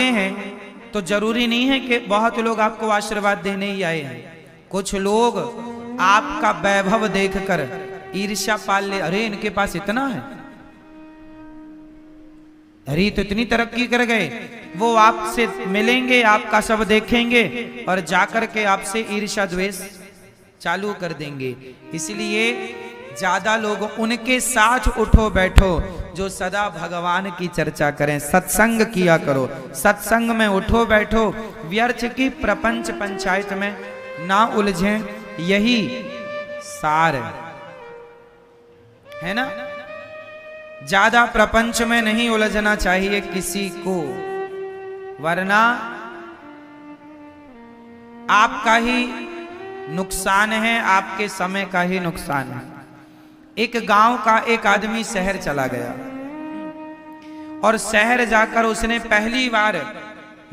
आते हैं तो जरूरी नहीं है कि बहुत लोग आपको आशीर्वाद देने ही आए हैं। कुछ लोग आपका वैभव देखकर ईर्ष्या पाल ले, अरे इनके पास इतना है, अरे तो इतनी तरक्की कर गए। वो आपसे मिलेंगे, आपका सब देखेंगे और जाकर के आपसे ईर्ष्या द्वेष चालू कर देंगे। इसलिए ज्यादा लोग उनके साथ उठो बैठो जो सदा भगवान की चर्चा करें। सत्संग किया करो, सत्संग में उठो बैठो, व्यर्थ की प्रपंच पंचायत में ना उलझें, यही सार है ना। ज्यादा प्रपंच में नहीं उलझना चाहिए किसी को, वरना आपका ही नुकसान है, आपके समय का ही नुकसान है। एक गांव का एक आदमी शहर चला गया और शहर जाकर उसने पहली बार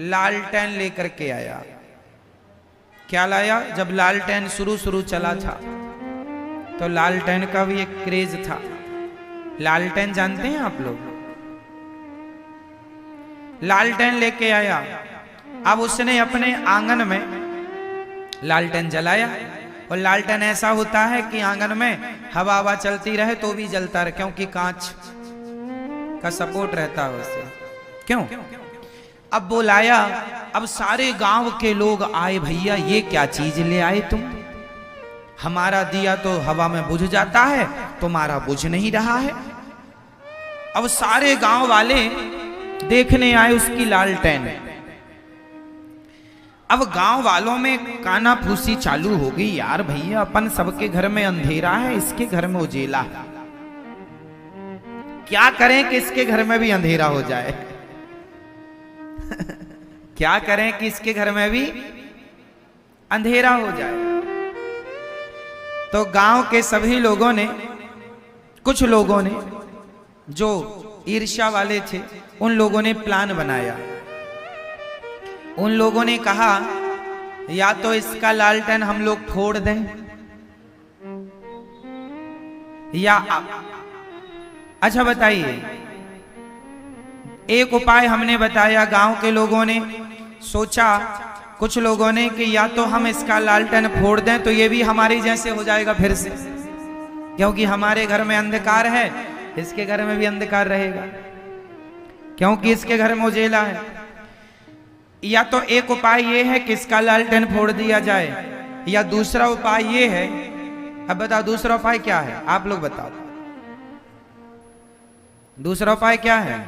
लालटेन लेकर के आया। क्या लाया? जब लालटेन शुरू चला था तो लालटेन का भी एक क्रेज था। लालटेन जानते हैं आप लोग? लालटेन लेके आया। अब उसने अपने आंगन में लालटेन जलाया, और लालटेन ऐसा होता है कि आंगन में हवा चलती रहे तो भी जलता रहे, क्योंकि कांच का सपोर्ट रहता है उससे। क्यों? अब वो लाया, अब सारे गांव के लोग आए, भैया ये क्या चीज ले आए तुम? हमारा दिया तो हवा में बुझ जाता है, तुम्हारा बुझ नहीं रहा है। अब सारे गांव वाले देखने आए उसकी लालटेन। अब गांव वालों में काना फूसी चालू हो गई, यार भैया अपन सबके घर में अंधेरा है, इसके घर में उजेला है, क्या करें कि इसके घर में भी अंधेरा हो जाए। क्या करें कि इसके घर में भी अंधेरा हो जाए। तो गांव के सभी लोगों ने, कुछ लोगों ने जो ईर्ष्या वाले थे, उन लोगों ने प्लान बनाया। उन लोगों ने कहा या तो इसका लालटेन हम लोग फोड़ दें, या अच्छा बताइए, एक उपाय हमने बताया, गांव के लोगों ने सोचा, कुछ लोगों ने कि या तो हम इसका लालटेन फोड़ दें तो ये भी हमारी जैसे हो जाएगा फिर से, क्योंकि हमारे घर में अंधकार है, इसके घर में भी अंधकार रहेगा, क्योंकि इसके घर में उजेला है। या तो एक उपाय ये है कि इसका लालटेन फोड़ दिया जाए, या दूसरा उपाय ये है, अब बताओ दूसरा उपाय क्या है? आप लोग बताओ, दूसरा उपाय क्या है?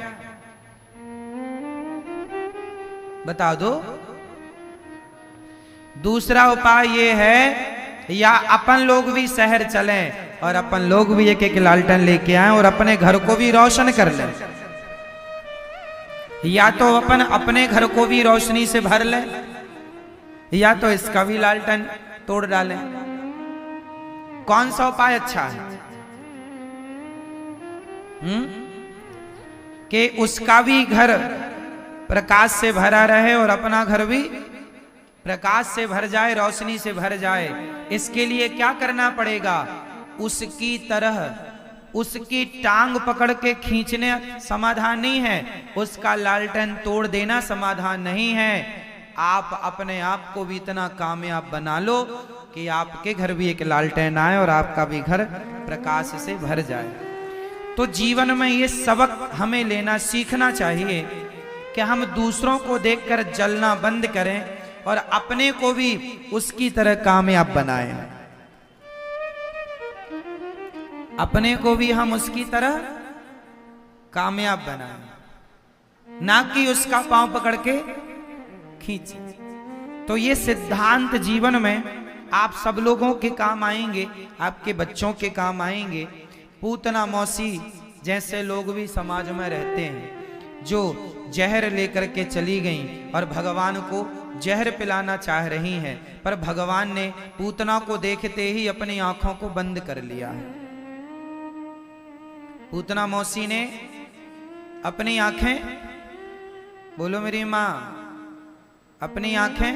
बता दो। दूसरा उपाय ये है, या अपन लोग भी शहर चलें और अपन लोग भी एक एक लालटेन लेके आए और अपने घर को भी रोशन कर लें, या तो अपन अपने घर को भी रोशनी से भर लें, या तो इसका भी लालटेन तोड़ डालें। कौन सा उपाय अच्छा है? कि उसका भी घर प्रकाश से भरा रहे और अपना घर भी प्रकाश से भर जाए, रोशनी से भर जाए। इसके लिए क्या करना पड़ेगा? उसकी तरह उसकी टांग पकड़ के खींचने समाधान नहीं है, उसका लालटेन तोड़ देना समाधान नहीं है। आप अपने आप को भी इतना कामयाब बना लो कि आपके घर भी एक लालटेन आए और आपका भी घर प्रकाश से भर जाए। तो जीवन में ये सबक हमें लेना सीखना चाहिए कि हम दूसरों को देखकर जलना बंद करें और अपने को भी उसकी तरह कामयाब बनाएं। अपने को भी हम उसकी तरह कामयाब बनाएं, ना कि उसका पांव पकड़ के खींचे। तो ये सिद्धांत जीवन में आप सब लोगों के काम आएंगे, आपके बच्चों के काम आएंगे। पूतना मौसी जैसे लोग भी समाज में रहते हैं, जो जहर लेकर के चली गईं और भगवान को जहर पिलाना चाह रही हैं, पर भगवान ने पूतना को देखते ही अपनी आंखों को बंद कर लिया है। पूतना मौसी ने अपनी आंखें, बोलो मेरी मां, अपनी आंखें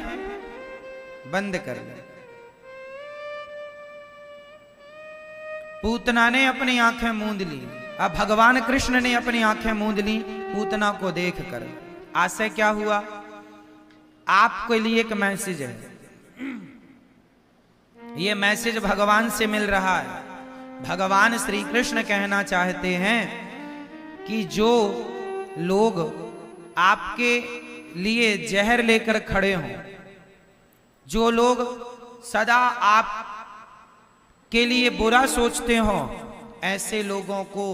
बंद कर ली। पूतना ने अपनी आंखें मूंद ली। अब भगवान कृष्ण ने अपनी आंखें मूंद ली पूतना को देखकर। आशय क्या हुआ? आपके लिए एक मैसेज है, ये मैसेज भगवान से मिल रहा है। भगवान श्री कृष्ण कहना चाहते हैं कि जो लोग आपके लिए जहर लेकर खड़े हों, जो लोग सदा आप के लिए बुरा सोचते हो, ऐसे लोगों को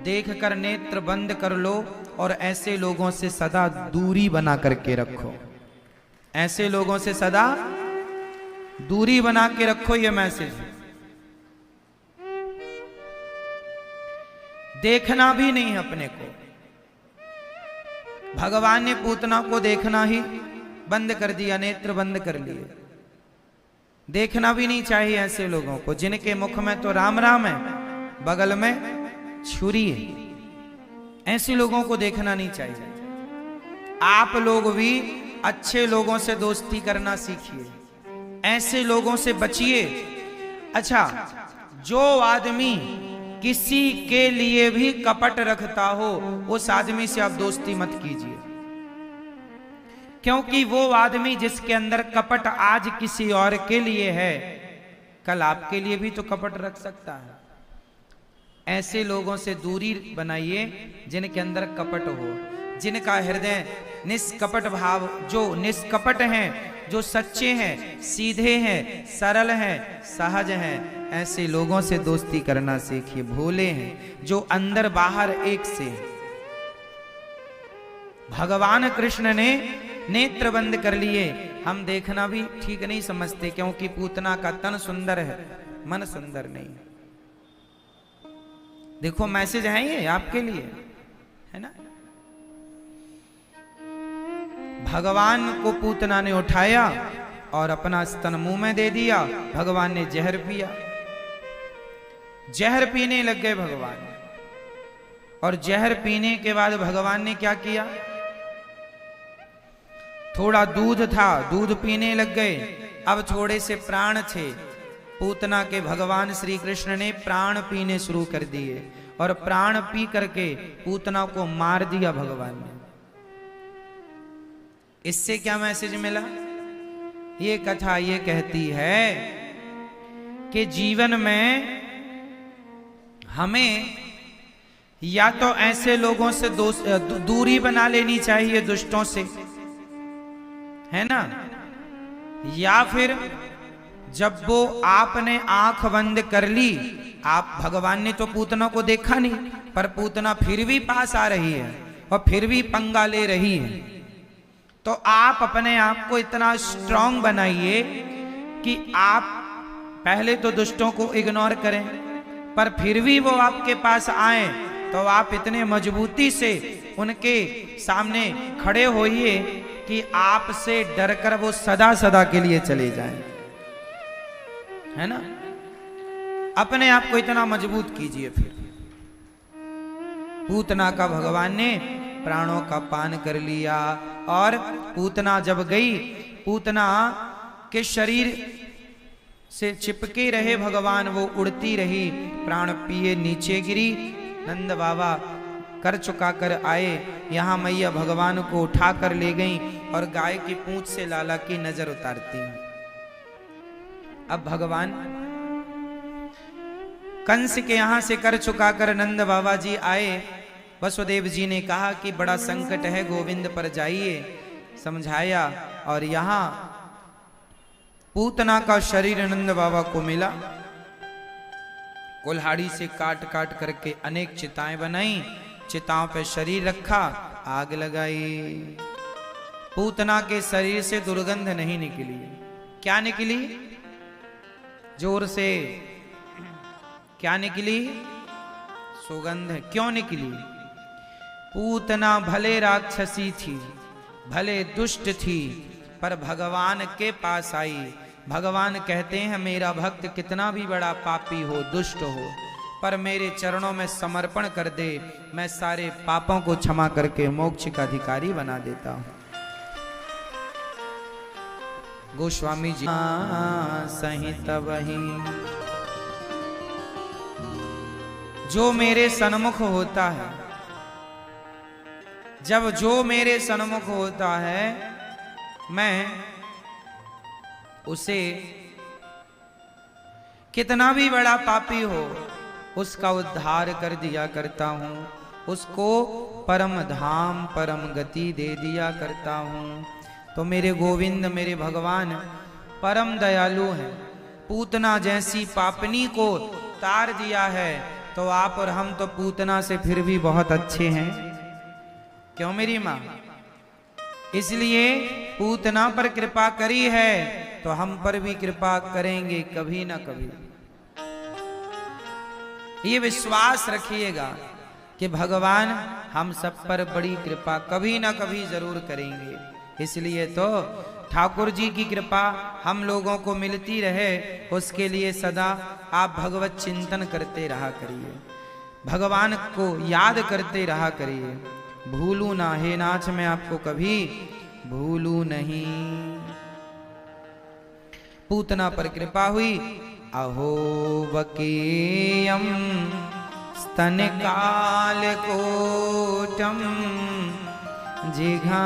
देखकर नेत्र बंद कर लो और ऐसे लोगों से सदा दूरी बना करके रखो। ऐसे लोगों से सदा दूरी बना के रखो। ये मैसेज देखना भी नहीं अपने को। भगवान ने पूतना को देखना ही बंद कर दिया, नेत्र बंद कर लिए। देखना भी नहीं चाहिए ऐसे लोगों को जिनके मुख में तो राम राम है, बगल में छुरी है। ऐसे लोगों को देखना नहीं चाहिए। आप लोग भी अच्छे लोगों से दोस्ती करना सीखिए, ऐसे लोगों से बचिए। अच्छा, जो आदमी किसी के लिए भी कपट रखता हो, उस आदमी से आप दोस्ती मत कीजिए, क्योंकि वो आदमी जिसके अंदर कपट आज किसी और के लिए है, कल आपके लिए भी तो कपट रख सकता है। ऐसे लोगों से दूरी बनाइए जिनके अंदर कपट हो, जिनका हृदय निष्कपट भाव, जो निष्कपट हैं, जो सच्चे हैं, सीधे हैं, सरल हैं, सहज हैं, ऐसे लोगों से दोस्ती करना सीखिए। भोले हैं, जो अंदर बाहर एक से हैं। भगवान कृष्ण ने नेत्र बंद कर लिए। हम देखना भी ठीक नहीं समझते, क्योंकि पूतना का तन सुंदर है, मन सुंदर नहीं। देखो मैसेज है ये आपके लिए, है ना। भगवान को पूतना ने उठाया और अपना स्तन मुंह में दे दिया। भगवान ने जहर पिया, जहर पीने लग गए भगवान। और जहर पीने के बाद भगवान ने क्या किया? थोड़ा दूध था, दूध पीने लग गए। अब थोड़े से प्राण थे पूतना के, भगवान श्री कृष्ण ने प्राण पीने शुरू कर दिए और प्राण पी करके पूतना को मार दिया भगवान ने। इससे क्या मैसेज मिला? ये कथा ये कहती है कि जीवन में हमें या तो ऐसे लोगों से दूरी बना लेनी चाहिए, दुष्टों से, है ना, या फिर जब वो आपने आंख बंद कर ली, आप, भगवान ने तो पूतना को देखा नहीं, पर पूतना फिर भी पास आ रही है और फिर भी पंगा ले रही है, तो आप अपने आप को इतना स्ट्रांग बनाइए कि आप पहले तो दुष्टों को इग्नोर करें, पर फिर भी वो आपके पास आए तो आप इतने मजबूती से उनके सामने खड़े होइए कि आपसे डरकर वो सदा सदा के लिए चले जाएं, है ना। अपने आप को इतना मजबूत कीजिए। फिर पूतना का भगवान ने प्राणों का पान कर लिया और पूतना जब गई, पूतना के शरीर से चिपके रहे भगवान, वो उड़ती रही, प्राण पिए नीचे गिरी। नंद बाबा कर चुका कर आए, यहाँ मैया भगवान को उठा कर ले गई और गाय की पूंछ से लाला की नजर उतारती हैं। अब भगवान कंस के यहां से कर चुका कर नंद बाबा जी आए। वसुदेव जी ने कहा कि बड़ा संकट है, गोविंद पर जाइए, समझाया। और यहां पूतना का शरीर नंद बाबा को मिला। कुल्हाड़ी से काट काट करके अनेक चिताएं बनाई, चिताओं पे शरीर रखा, आग लगाई। पूतना के शरीर से दुर्गंध नहीं निकली। क्या निकली? जोर से क्या निकली? सुगंध। क्यों निकली? पूतना भले राक्षसी थी, भले दुष्ट थी, पर भगवान के पास आई। भगवान कहते हैं मेरा भक्त कितना भी बड़ा पापी हो, दुष्ट हो, पर मेरे चरणों में समर्पण कर दे, मैं सारे पापों को क्षमा करके मोक्ष का अधिकारी बना देता हूं। गोस्वामी जी सहित वही जो मेरे सन्मुख होता है, जब जो मेरे सन्मुख होता है मैं उसे, कितना भी बड़ा पापी हो, उसका उद्धार कर दिया करता हूं, उसको परम धाम परम गति दे दिया करता हूं। तो मेरे गोविंद, मेरे भगवान परम दयालु हैं। पूतना जैसी पापनी को तार दिया है, तो आप और हम तो पूतना से फिर भी बहुत अच्छे हैं, क्यों मेरी मां? इसलिए पूतना पर कृपा करी है तो हम पर भी कृपा करेंगे कभी ना कभी। ये विश्वास रखिएगा कि भगवान हम सब पर बड़ी कृपा कभी ना कभी जरूर करेंगे। इसलिए तो ठाकुर जी की कृपा हम लोगों को मिलती रहे, उसके लिए सदा आप भगवत चिंतन करते रहा करिए, भगवान को याद करते रहा करिए। भूलू ना हे नाथ, मैं आपको कभी भूलू नहीं। पूतना पर कृपा हुई। अहो वकीयम स्तन काल कोटम जिघांसयापा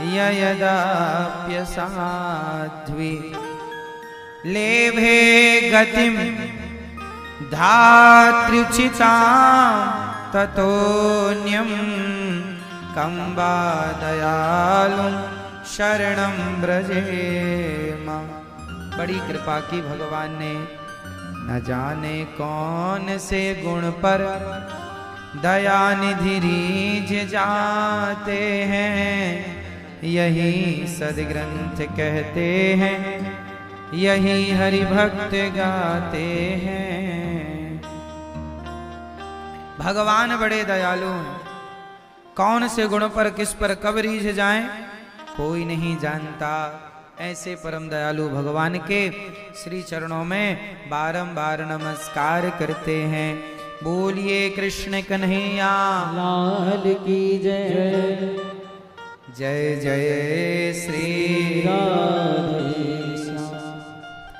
ययदाप्य साध्वी लेभे गतिम धात्र्युचिता ततोन्यम कंबा दयालु शरणं ब्रजेमा। बड़ी कृपा की भगवान ने, न जाने कौन से गुण पर दया निधि रीझ जाते हैं, यही सदग्रंथ कहते हैं, यही हरि भक्त गाते हैं। भगवान बड़े दयालु हैं। कौन से गुण पर किस पर कब रीझ जाएं कोई नहीं जानता। ऐसे परम दयालु भगवान के श्री चरणों में बारंबार नमस्कार करते हैं। बोलिए कृष्ण कन्हैया लाल की जय। जय जय श्री राधे।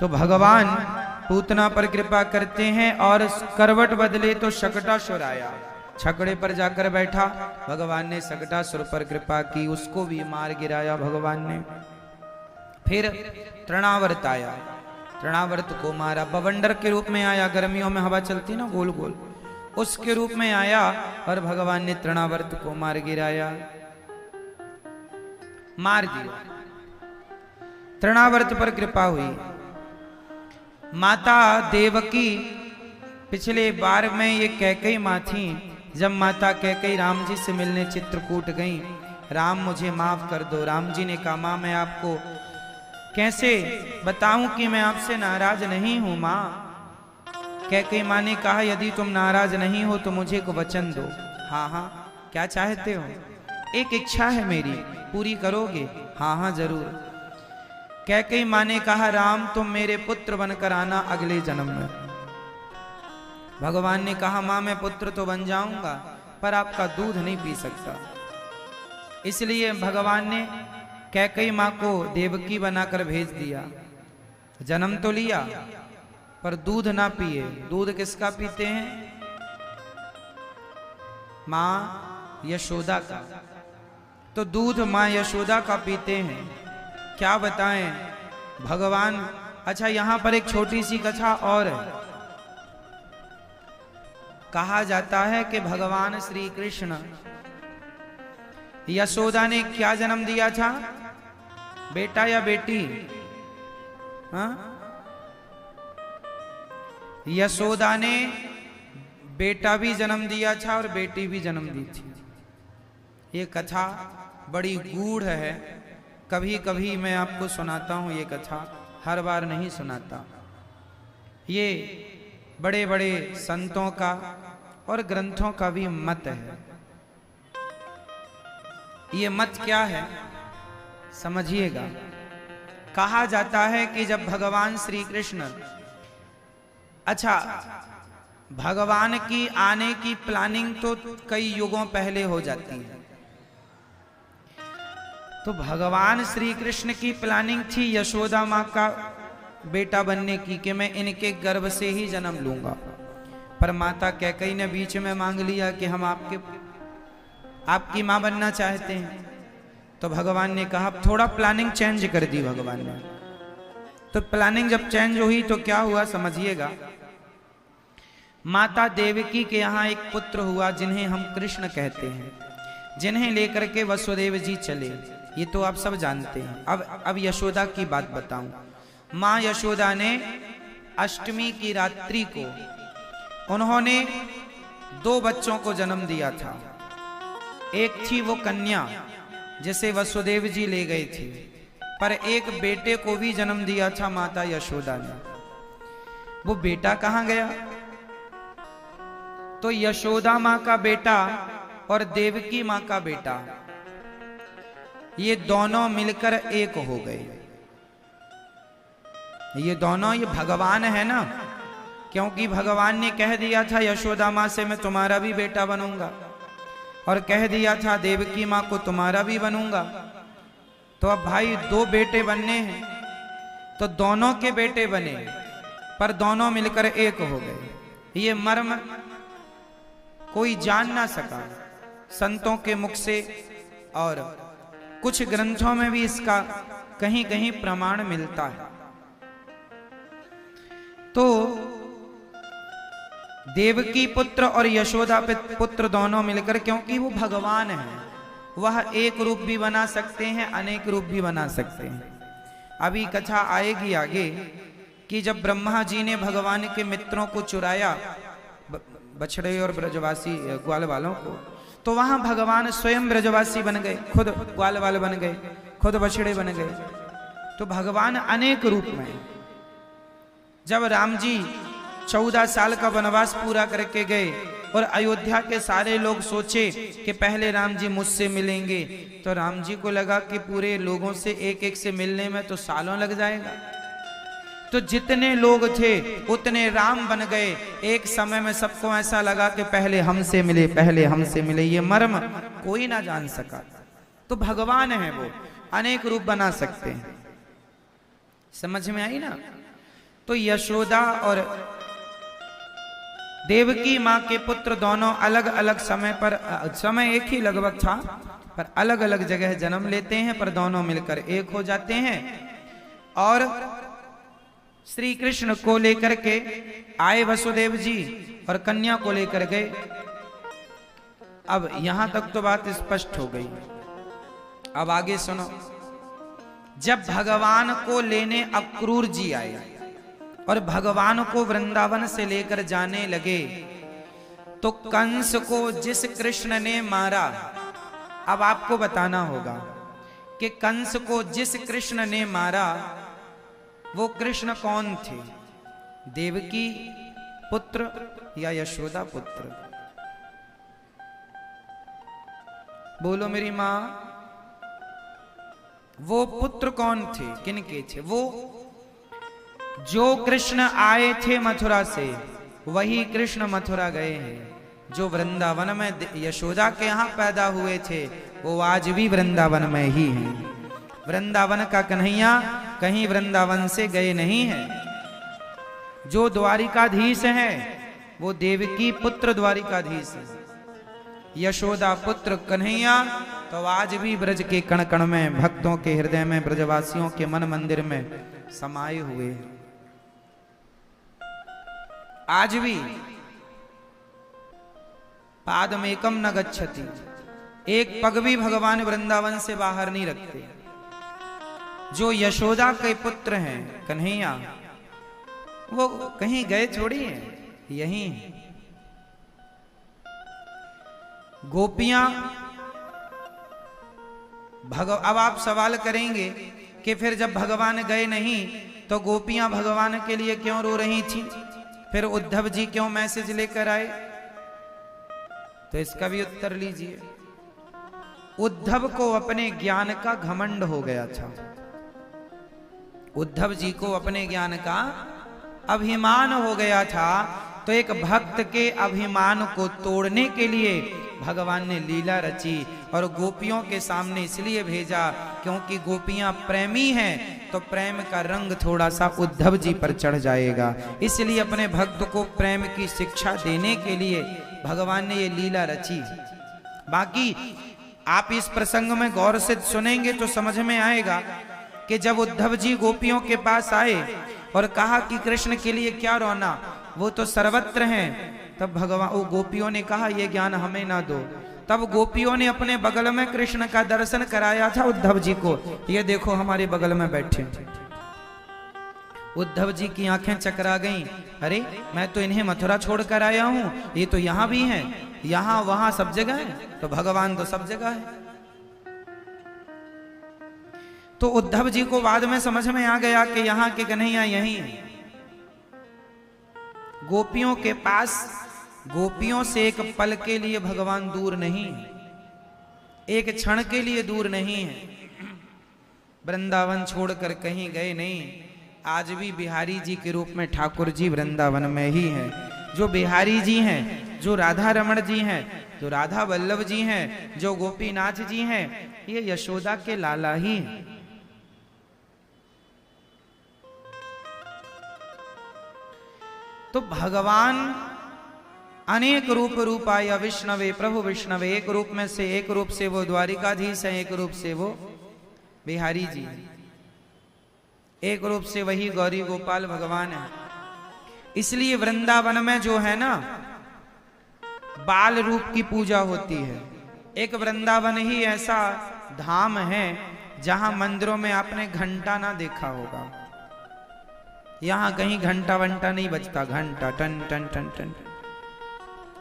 तो भगवान पूतना पर कृपा करते हैं और करवट बदले तो शकटासुर आया। छकड़े पर जाकर बैठा, भगवान ने शकटासुर पर कृपा की, उसको भी मार गिराया भगवान ने। फिर तृणावर्त आया, तृणावर्त को मारा। बवंडर के रूप में आया, गर्मियों में हवा चलती ना गोल गोल, उसके रूप में आया और भगवान ने तृणावर्त को मार गिराया, मार दिया। तृणावर्त पर कृपा हुई। माता देवकी पिछले बार में ये कैकेयी माँ थी। जब माता कैकेयी राम जी से मिलने चित्रकूट गई, राम मुझे माफ कर दो। राम जी ने कहा माँ मैं आपको कैसे बताऊं कि मैं आपसे नाराज नहीं हूं माँ। कैकेयी माँ ने कहा यदि तुम नाराज नहीं हो तो मुझे एक वचन दो। हाँ हाँ क्या चाहते हो? एक इच्छा है मेरी, पूरी करोगे? हाँ हाँ जरूर। कैकेयी माँ ने कहा राम तुम मेरे पुत्र बनकर आना अगले जन्म में। भगवान ने कहा माँ मैं पुत्र तो बन जाऊंगा पर आपका दूध नहीं पी सकता। इसलिए भगवान ने कैकेयी माँ को देवकी बनाकर भेज दिया। जन्म तो लिया पर दूध ना पिए। दूध किसका पीते हैं? माँ यशोदा का। तो दूध माँ यशोदा का पीते हैं। क्या बताएं भगवान। अच्छा यहां पर एक छोटी सी कथा और है। कहा जाता है कि भगवान श्री कृष्ण यशोदा ने क्या जन्म दिया था? बेटा या बेटी? हाँ? यशोदा ने बेटा भी जन्म दिया था और बेटी भी जन्म दी थी। ये कथा बड़ी गूढ़ है। कभी कभी मैं आपको सुनाता हूं ये कथा, हर बार नहीं सुनाता। ये बड़े बड़े संतों का और ग्रंथों का भी मत है। ये मत क्या है समझिएगा। कहा जाता है कि जब भगवान श्री कृष्ण, अच्छा भगवान की आने की प्लानिंग तो कई युगों पहले हो जाती है। तो भगवान श्री कृष्ण की प्लानिंग थी यशोदा माँ का बेटा बनने की, कि मैं इनके गर्भ से ही जन्म लूंगा। पर माता कैकेयी ने बीच में मांग लिया कि हम आपकी मां बनना चाहते हैं। तो भगवान ने कहा, थोड़ा प्लानिंग चेंज कर दी भगवान ने। तो प्लानिंग जब चेंज हुई तो क्या हुआ समझिएगा। माता देवकी के यहाँ एक पुत्र हुआ जिन्हें हम कृष्ण कहते हैं, जिन्हें लेकर के वसुदेव जी चले। ये तो आप सब जानते हैं। अब यशोदा की बात बताऊं। माँ यशोदा ने अष्टमी की रात्रि को उन्होंने 2 बच्चों को जन्म दिया था। एक थी वो कन्या जिसे वसुदेव जी ले गए थे, पर एक बेटे को भी जन्म दिया था माता यशोदा ने। वो बेटा कहां गया? तो यशोदा मां का बेटा और देवकी मां का बेटा, ये दोनों मिलकर एक हो गए। ये दोनों, ये भगवान है ना, क्योंकि भगवान ने कह दिया था यशोदा मां से मैं तुम्हारा भी बेटा बनूंगा, और कह दिया था देवकी मां को तुम्हारा भी बनूंगा। तो अब भाई 2 बेटे बनने हैं, तो दोनों के बेटे बने, पर दोनों मिलकर एक हो गए। ये मर्म कोई जान ना सका संतों के मुख से, और कुछ ग्रंथों में भी इसका कहीं कहीं प्रमाण मिलता है। तो देवकी पुत्र और यशोदा पुत्र दोनों मिलकर, क्योंकि वो भगवान है, वह एक रूप भी बना सकते हैं, अनेक रूप भी बना सकते हैं। अभी कथा आएगी आगे कि जब ब्रह्मा जी ने भगवान के मित्रों को चुराया, बछड़े और ब्रजवासी ग्वाल वालों को, तो वहां भगवान स्वयं ब्रजवासी बन गए, खुद ग्वाल वाल बन गए, खुद बछड़े बन गए। तो भगवान अनेक रूप में। जब राम जी 14 साल का वनवास पूरा करके गए और अयोध्या के सारे लोग सोचे कि पहले राम जी मुझसे मिलेंगे, तो राम जी को लगा कि पूरे लोगों से एक एक से मिलने में तो सालों लग जाएगा। तो जितने लोग थे उतने राम बन गए। एक समय में सबको ऐसा लगा कि पहले हमसे मिले, पहले हमसे मिले। ये मर्म कोई ना जान सका। तो भगवान है, वो अनेक रूप बना सकते हैं। समझ में आई ना? तो यशोदा और देवकी मां के पुत्र दोनों अलग अलग समय पर, समय एक ही लगभग था, पर अलग अलग जगह जन्म लेते हैं, पर दोनों मिलकर एक हो जाते हैं। और श्री कृष्ण को लेकर के आए वसुदेव जी और कन्या को लेकर गए। अब यहां तक तो बात स्पष्ट हो गई। अब आगे सुनो। जब भगवान को लेने अक्रूर जी आए और भगवान को वृंदावन से लेकर जाने लगे, तो कंस को जिस कृष्ण ने मारा, अब आपको बताना होगा कि कंस को जिस कृष्ण ने मारा वो कृष्ण कौन थे? देवकी पुत्र या यशोदा पुत्र? बोलो मेरी मां। वो पुत्र कौन थे, किनके थे? वो जो कृष्ण आए थे मथुरा से, वही कृष्ण मथुरा गए हैं। जो वृंदावन में यशोदा के यहां पैदा हुए थे, वो आज भी वृंदावन में ही हैं। वृंदावन का कन्हैया कहीं वृंदावन से गए नहीं है। जो द्वारिकाधीश है वो देवकी पुत्र द्वारिकाधीश है। यशोदा पुत्र कन्हैया तो आज भी ब्रज के कण कण में, भक्तों के हृदय में, ब्रजवासियों के मन मंदिर में समाये हुए हैं। आज भी पादमेकम न गच्छति, एक पग भी भगवान वृंदावन से बाहर नहीं रखते। जो यशोदा के पुत्र हैं कन्हैया, वो कहीं गए थोड़ी हैं, यहीं गोपियां अब आप सवाल करेंगे कि फिर जब भगवान गए नहीं तो गोपियां भगवान के लिए क्यों रो रही थी? फिर उद्धव जी क्यों मैसेज लेकर आए? तो इसका भी उत्तर लीजिए। उद्धव को अपने ज्ञान का घमंड हो गया था। उद्धव जी को अपने ज्ञान का अभिमान हो गया था। तो एक भक्त के अभिमान को तोड़ने के लिए भगवान ने लीला रची और गोपियों के सामने इसलिए भेजा क्योंकि गोपियां प्रेमी हैं तो प्रेम का रंग थोड़ा सा उद्धव जी पर चढ़ जाएगा। इसलिए अपने भक्त को प्रेम की शिक्षा देने के लिए भगवान ने ये लीला रची। बाकी आप इस प्रसंग में गौर से सुनेंगे तो समझ में आएगा कि जब उद्धव जी गोपियों के पास आए और कहा कि कृष्ण के लिए क्या रोना, वो तो सर्वत्र हैं, तब भगवान वो गोपियों ने कहा ये ज्ञान हमें ना दो। तब गोपियों ने अपने बगल में कृष्ण का दर्शन कराया था उद्धव जी को। ये देखो हमारे बगल में बैठे। उद्धव जी की आंखें चकरा गईं। अरे मैं तो इन्हें मथुरा छोड़कर आया हूं, ये तो यहां भी हैं, यहां वहां सब जगह है, तो भगवान तो सब जगह है। तो उद्धव जी को बाद में समझ में आ गया कि यहां के कन्हैया यहीं है। गोपियों के पास, गोपियों से एक पल के लिए भगवान दूर नहीं, एक क्षण के लिए दूर नहीं है। वृंदावन छोड़कर कहीं गए नहीं। आज भी बिहारी जी के रूप में ठाकुर जी वृंदावन में ही हैं। जो बिहारी जी हैं, जो राधा रमण जी हैं, जो राधा वल्लभ जी हैं, जो गोपीनाथ जी हैं, ये यशोदा के लाला ही हैं। तो भगवान अनेक रूप आया विष्णवे प्रभु विष्णवे। एक रूप में से एक रूप से वो द्वारिकाधीश है, एक रूप से वो बिहारी जी, एक रूप से वही गौरी गोपाल भगवान है। इसलिए वृंदावन में जो है ना बाल रूप की पूजा होती है। एक वृंदावन ही ऐसा धाम है जहां मंदिरों में आपने घंटा ना देखा होगा। यहां कहीं घंटा वंटा नहीं बजता, घंटा टन टन टन टन,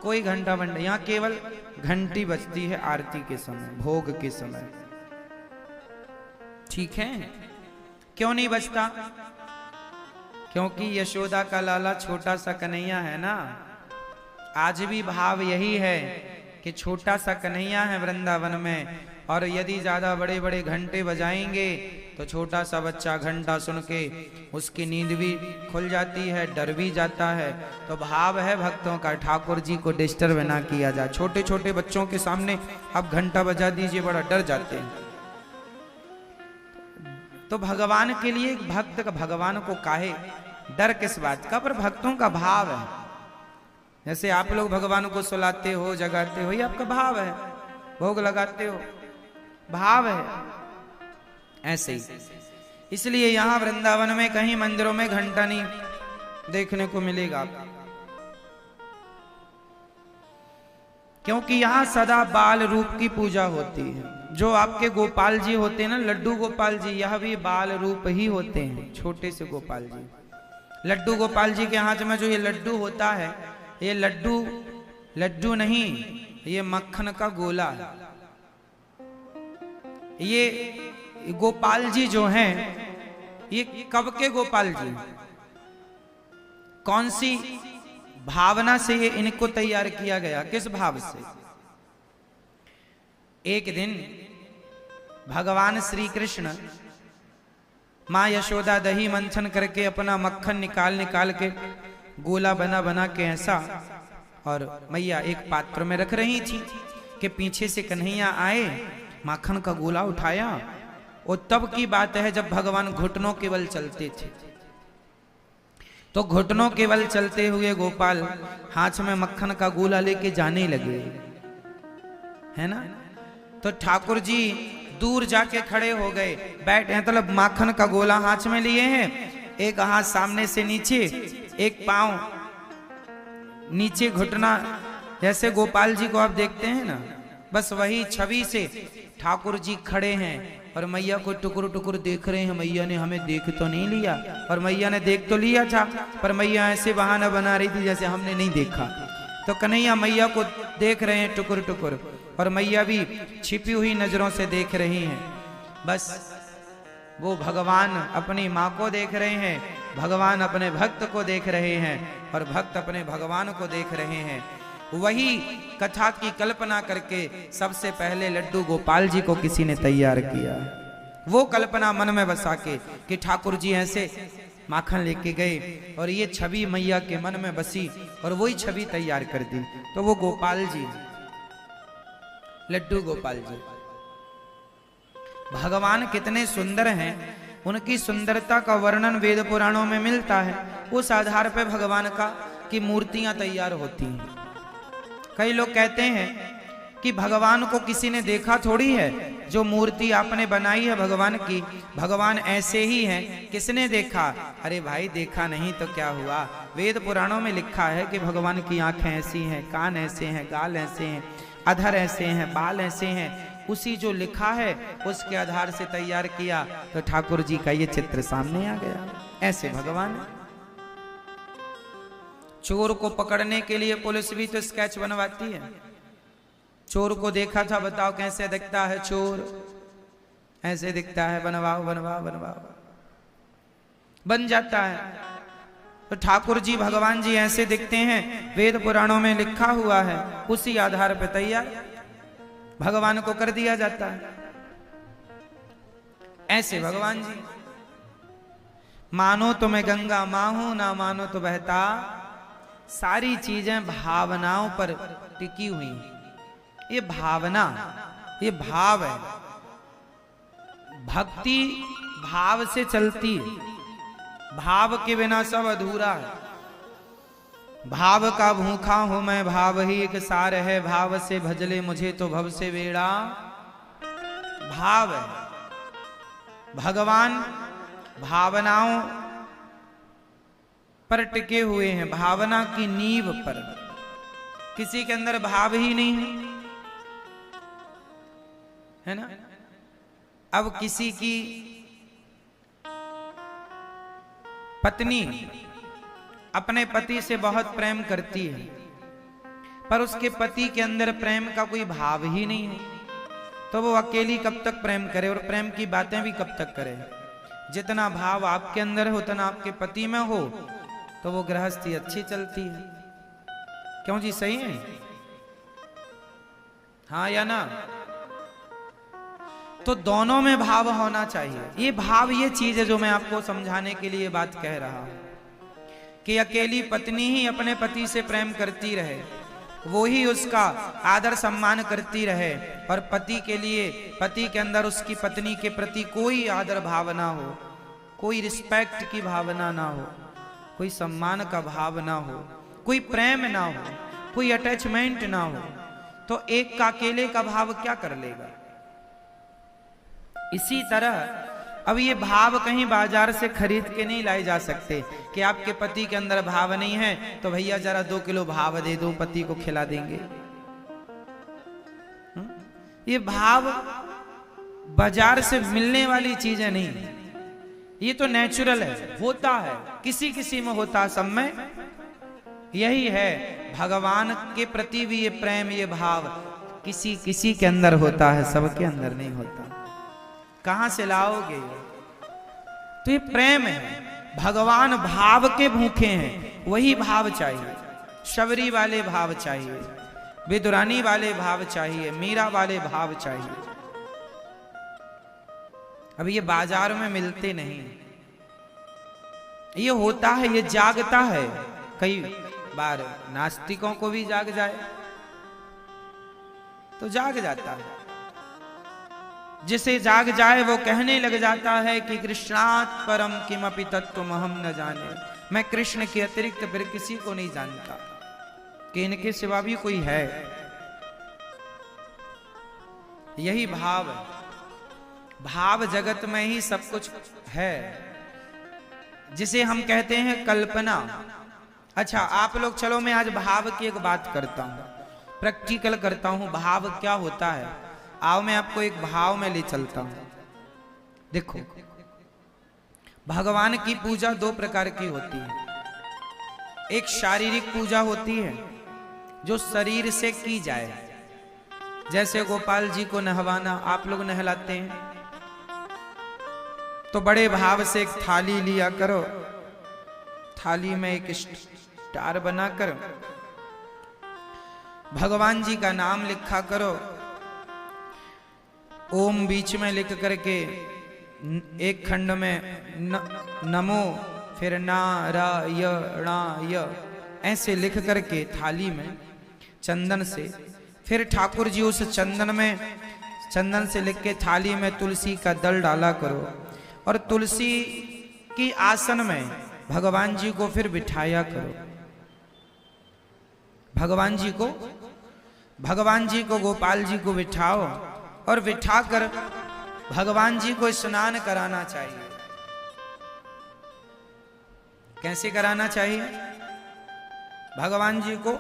कोई घंटा वंटा, यहां केवल घंटी बजती है आरती के समय, भोग के समय। ठीक है, क्यों नहीं बजता? क्योंकि यशोदा का लाला छोटा सा कन्हैया है ना। आज भी भाव यही है कि छोटा सा कन्हैया है वृंदावन में, और यदि ज्यादा बड़े बड़े घंटे बजाएंगे तो छोटा सा बच्चा घंटा सुन के उसकी नींद भी खुल जाती है, डर भी जाता है। तो भाव है भक्तों का ठाकुर जी को डिस्टर्ब ना किया जाए। छोटे छोटे बच्चों के सामने अब घंटा बजा दीजिए, बड़ा डर जाते हैं। तो भगवान के लिए भक्त का भगवान को काहे डर किस बात का, पर भक्तों का भाव है। जैसे आप लोग भगवान को सुलाते हो, जगाते हो, ये आपका भाव है, भोग लगाते हो, भाव है ऐसे ही। इसलिए यहां वृंदावन में कहीं मंदिरों में घंटा नहीं देखने को मिलेगा, क्योंकि यहां सदा बाल रूप की पूजा होती है। जो आपके गोपाल जी होते हैं ना, लड्डू गोपाल जी, यह भी बाल रूप ही होते हैं, छोटे से गोपाल जी। लड्डू गोपाल जी के हाथ में जो ये लड्डू होता है, ये लड्डू नहीं, ये मक्खन का गोला है। ये गोपाल जी जो हैं, ये कब के गोपाल जी, कौन सी भावना से ये इनको तैयार किया गया, किस भाव से? एक दिन भगवान श्री कृष्ण मां यशोदा दही मंथन करके अपना मक्खन निकाल के गोला बना के ऐसा, और मैया एक पात्र में रख रही थी कि पीछे से कन्हैया आए, माखन का गोला उठाया। और तब की बात है जब भगवान घुटनों के बल चलते थे। तो घुटनों के बल चलते हुए गोपाल हाथ में मक्खन का गोला लेके जाने लगे, है ना। तो ठाकुर जी दूर जाके खड़े हो गए, बैठे हैं, मतलब माखन का गोला हाथ में लिए हैं, एक हाथ सामने से नीचे, एक पांव नीचे, घुटना, जैसे गोपाल जी को आप देखते हैं ना, बस वही छवि से ठाकुर जी खड़े हैं और मैया को टुकुर टुकुर देख रहे हैं। मैया ने हमें देख तो नहीं लिया, और मैया ने देख तो लिया था, पर मैया ऐसे बहाना बना रही थी जैसे हमने नहीं देखा। तो कन्हैया मैया को देख रहे हैं टुकुर टुकुर, और मैया भी छिपी हुई नजरों से देख रही हैं। बस वो भगवान अपनी माँ को देख रहे हैं, भगवान अपने भक्त को देख रहे हैं, और भक्त अपने भगवान को देख रहे हैं। वही कथा की कल्पना करके सबसे पहले लड्डू गोपाल जी को किसी ने तैयार किया। वो कल्पना मन में बसा के कि ठाकुर जी ऐसे माखन लेके गए, और ये छवि मैया के मन में बसी, और वही छवि तैयार कर दी। तो वो गोपाल जी, लड्डू गोपाल जी, भगवान कितने सुंदर हैं। उनकी सुंदरता का वर्णन वेद पुराणों में मिलता है। उस आधार पर भगवान का की मूर्तियां तैयार होती हैं। कई लोग कहते हैं कि भगवान को किसी ने देखा थोड़ी है, जो मूर्ति आपने बनाई है भगवान की, भगवान ऐसे ही हैं, किसने देखा? अरे भाई देखा नहीं तो क्या हुआ, वेद पुराणों में लिखा है कि भगवान की आंखें ऐसी हैं, कान ऐसे हैं, गाल ऐसे हैं, अधर ऐसे हैं, बाल ऐसे हैं। उसी जो लिखा है उसके आधार से तैयार किया तो ठाकुर जी का ये चित्र सामने आ गया। ऐसे भगवान है। चोर को पकड़ने के लिए पुलिस भी तो स्केच बनवाती है। चोर को देखा था, बताओ कैसे दिखता है चोर? ऐसे दिखता है, बनवाओ बनवाओ बनवाओ, बन जाता है। तो ठाकुर जी भगवान जी ऐसे दिखते हैं, वेद पुराणों में लिखा हुआ है, उसी आधार पर तैयार भगवान को कर दिया जाता है। ऐसे भगवान जी, मानो तो मैं गंगा मां हूं, ना मानो तो बहता। सारी चीजें भावनाओं पर टिकी हुई। ये भावना, ये भाव है। भक्ति भाव से चलती है, भाव के बिना सब अधूरा है। भाव का भूखा हूं मैं, भाव ही एक सार है, भाव से भजले मुझे तो भव से बेड़ा। भाव है। भगवान भावनाओं पर टिके हुए हैं, भावना की नींव पर। किसी के अंदर भाव ही नहीं है ना? अब किसी की पत्नी अपने पति से बहुत प्रेम करती है, पर उसके पति के अंदर प्रेम का कोई भाव ही नहीं है, तो वो अकेली कब तक प्रेम करे और प्रेम की बातें भी कब तक करे? जितना भाव आपके अंदर है उतना आपके पति में हो तो वो गृहस्थी अच्छी चलती है। क्यों जी, सही है? हाँ या ना? तो दोनों में भाव होना चाहिए। ये भाव, ये चीज है जो मैं आपको समझाने के लिए बात कह रहा हूं कि अकेली पत्नी ही अपने पति से प्रेम करती रहे, वो ही उसका आदर सम्मान करती रहे, और पति के लिए, पति के अंदर उसकी पत्नी के प्रति कोई आदर भावना हो, कोई रिस्पेक्ट की भावना ना हो, कोई सम्मान का भाव ना हो, कोई प्रेम ना हो, कोई अटैचमेंट ना हो, तो एक का अकेले का भाव क्या कर लेगा? इसी तरह अब ये भाव कहीं बाजार से खरीद के नहीं लाए जा सकते कि आपके पति के अंदर भाव नहीं है तो भैया जरा 2 किलो भाव दे दो, पति को खिला देंगे। ये भाव बाजार से मिलने वाली चीजें नहीं, ये तो नेचुरल है, होता है, किसी किसी में होता, सब में यही है। भगवान के प्रति भी ये प्रेम, ये भाव किसी किसी के अंदर होता है, सबके अंदर नहीं होता। कहां से लाओगे? तो ये प्रेम है। भगवान भाव के भूखे हैं, वही भाव चाहिए। शबरी वाले भाव चाहिए, विदुरानी वाले भाव चाहिए, मीरा वाले भाव चाहिए। अब ये बाजार में मिलते नहीं। ये होता है, ये जागता है। कई बार नास्तिकों को भी जाग जाए तो जाग जाता है। जिसे जाग जाए वो कहने लग जाता है कि कृष्णात् परम किमपि तत्त्वमहं न जाने। मैं कृष्ण के अतिरिक्त फिर किसी को नहीं जानता, कि इनके सिवा भी कोई है। यही भाव है। भाव जगत में ही सब कुछ है, जिसे हम कहते हैं कल्पना। अच्छा आप लोग चलो, मैं आज भाव की एक बात करता हूं, प्रैक्टिकल करता हूं। भाव क्या होता है? आओ मैं आपको एक भाव में ले चलता हूं। देखो, भगवान की पूजा 2 प्रकार की होती है। एक शारीरिक पूजा होती है जो शरीर से की जाए, जैसे गोपाल जी को नहवाना, आप लोग नहलाते हैं तो बड़े भाव से एक थाली लिया करो, थाली में एक स्टार बनाकर भगवान जी का नाम लिखा करो, ओम बीच में लिख करके एक खंड में नमो, फिर नारायणाय ऐसे लिख करके थाली में चंदन से, फिर ठाकुर जी उस चंदन से लिख के थाली में तुलसी का दल डाला करो और तुलसी की आसन में भगवान जी को फिर बिठाया करो। भगवान जी को गोपाल जी को बिठाओ और बिठाकर भगवान जी को स्नान कराना चाहिए। कैसे कराना चाहिए? भगवान जी को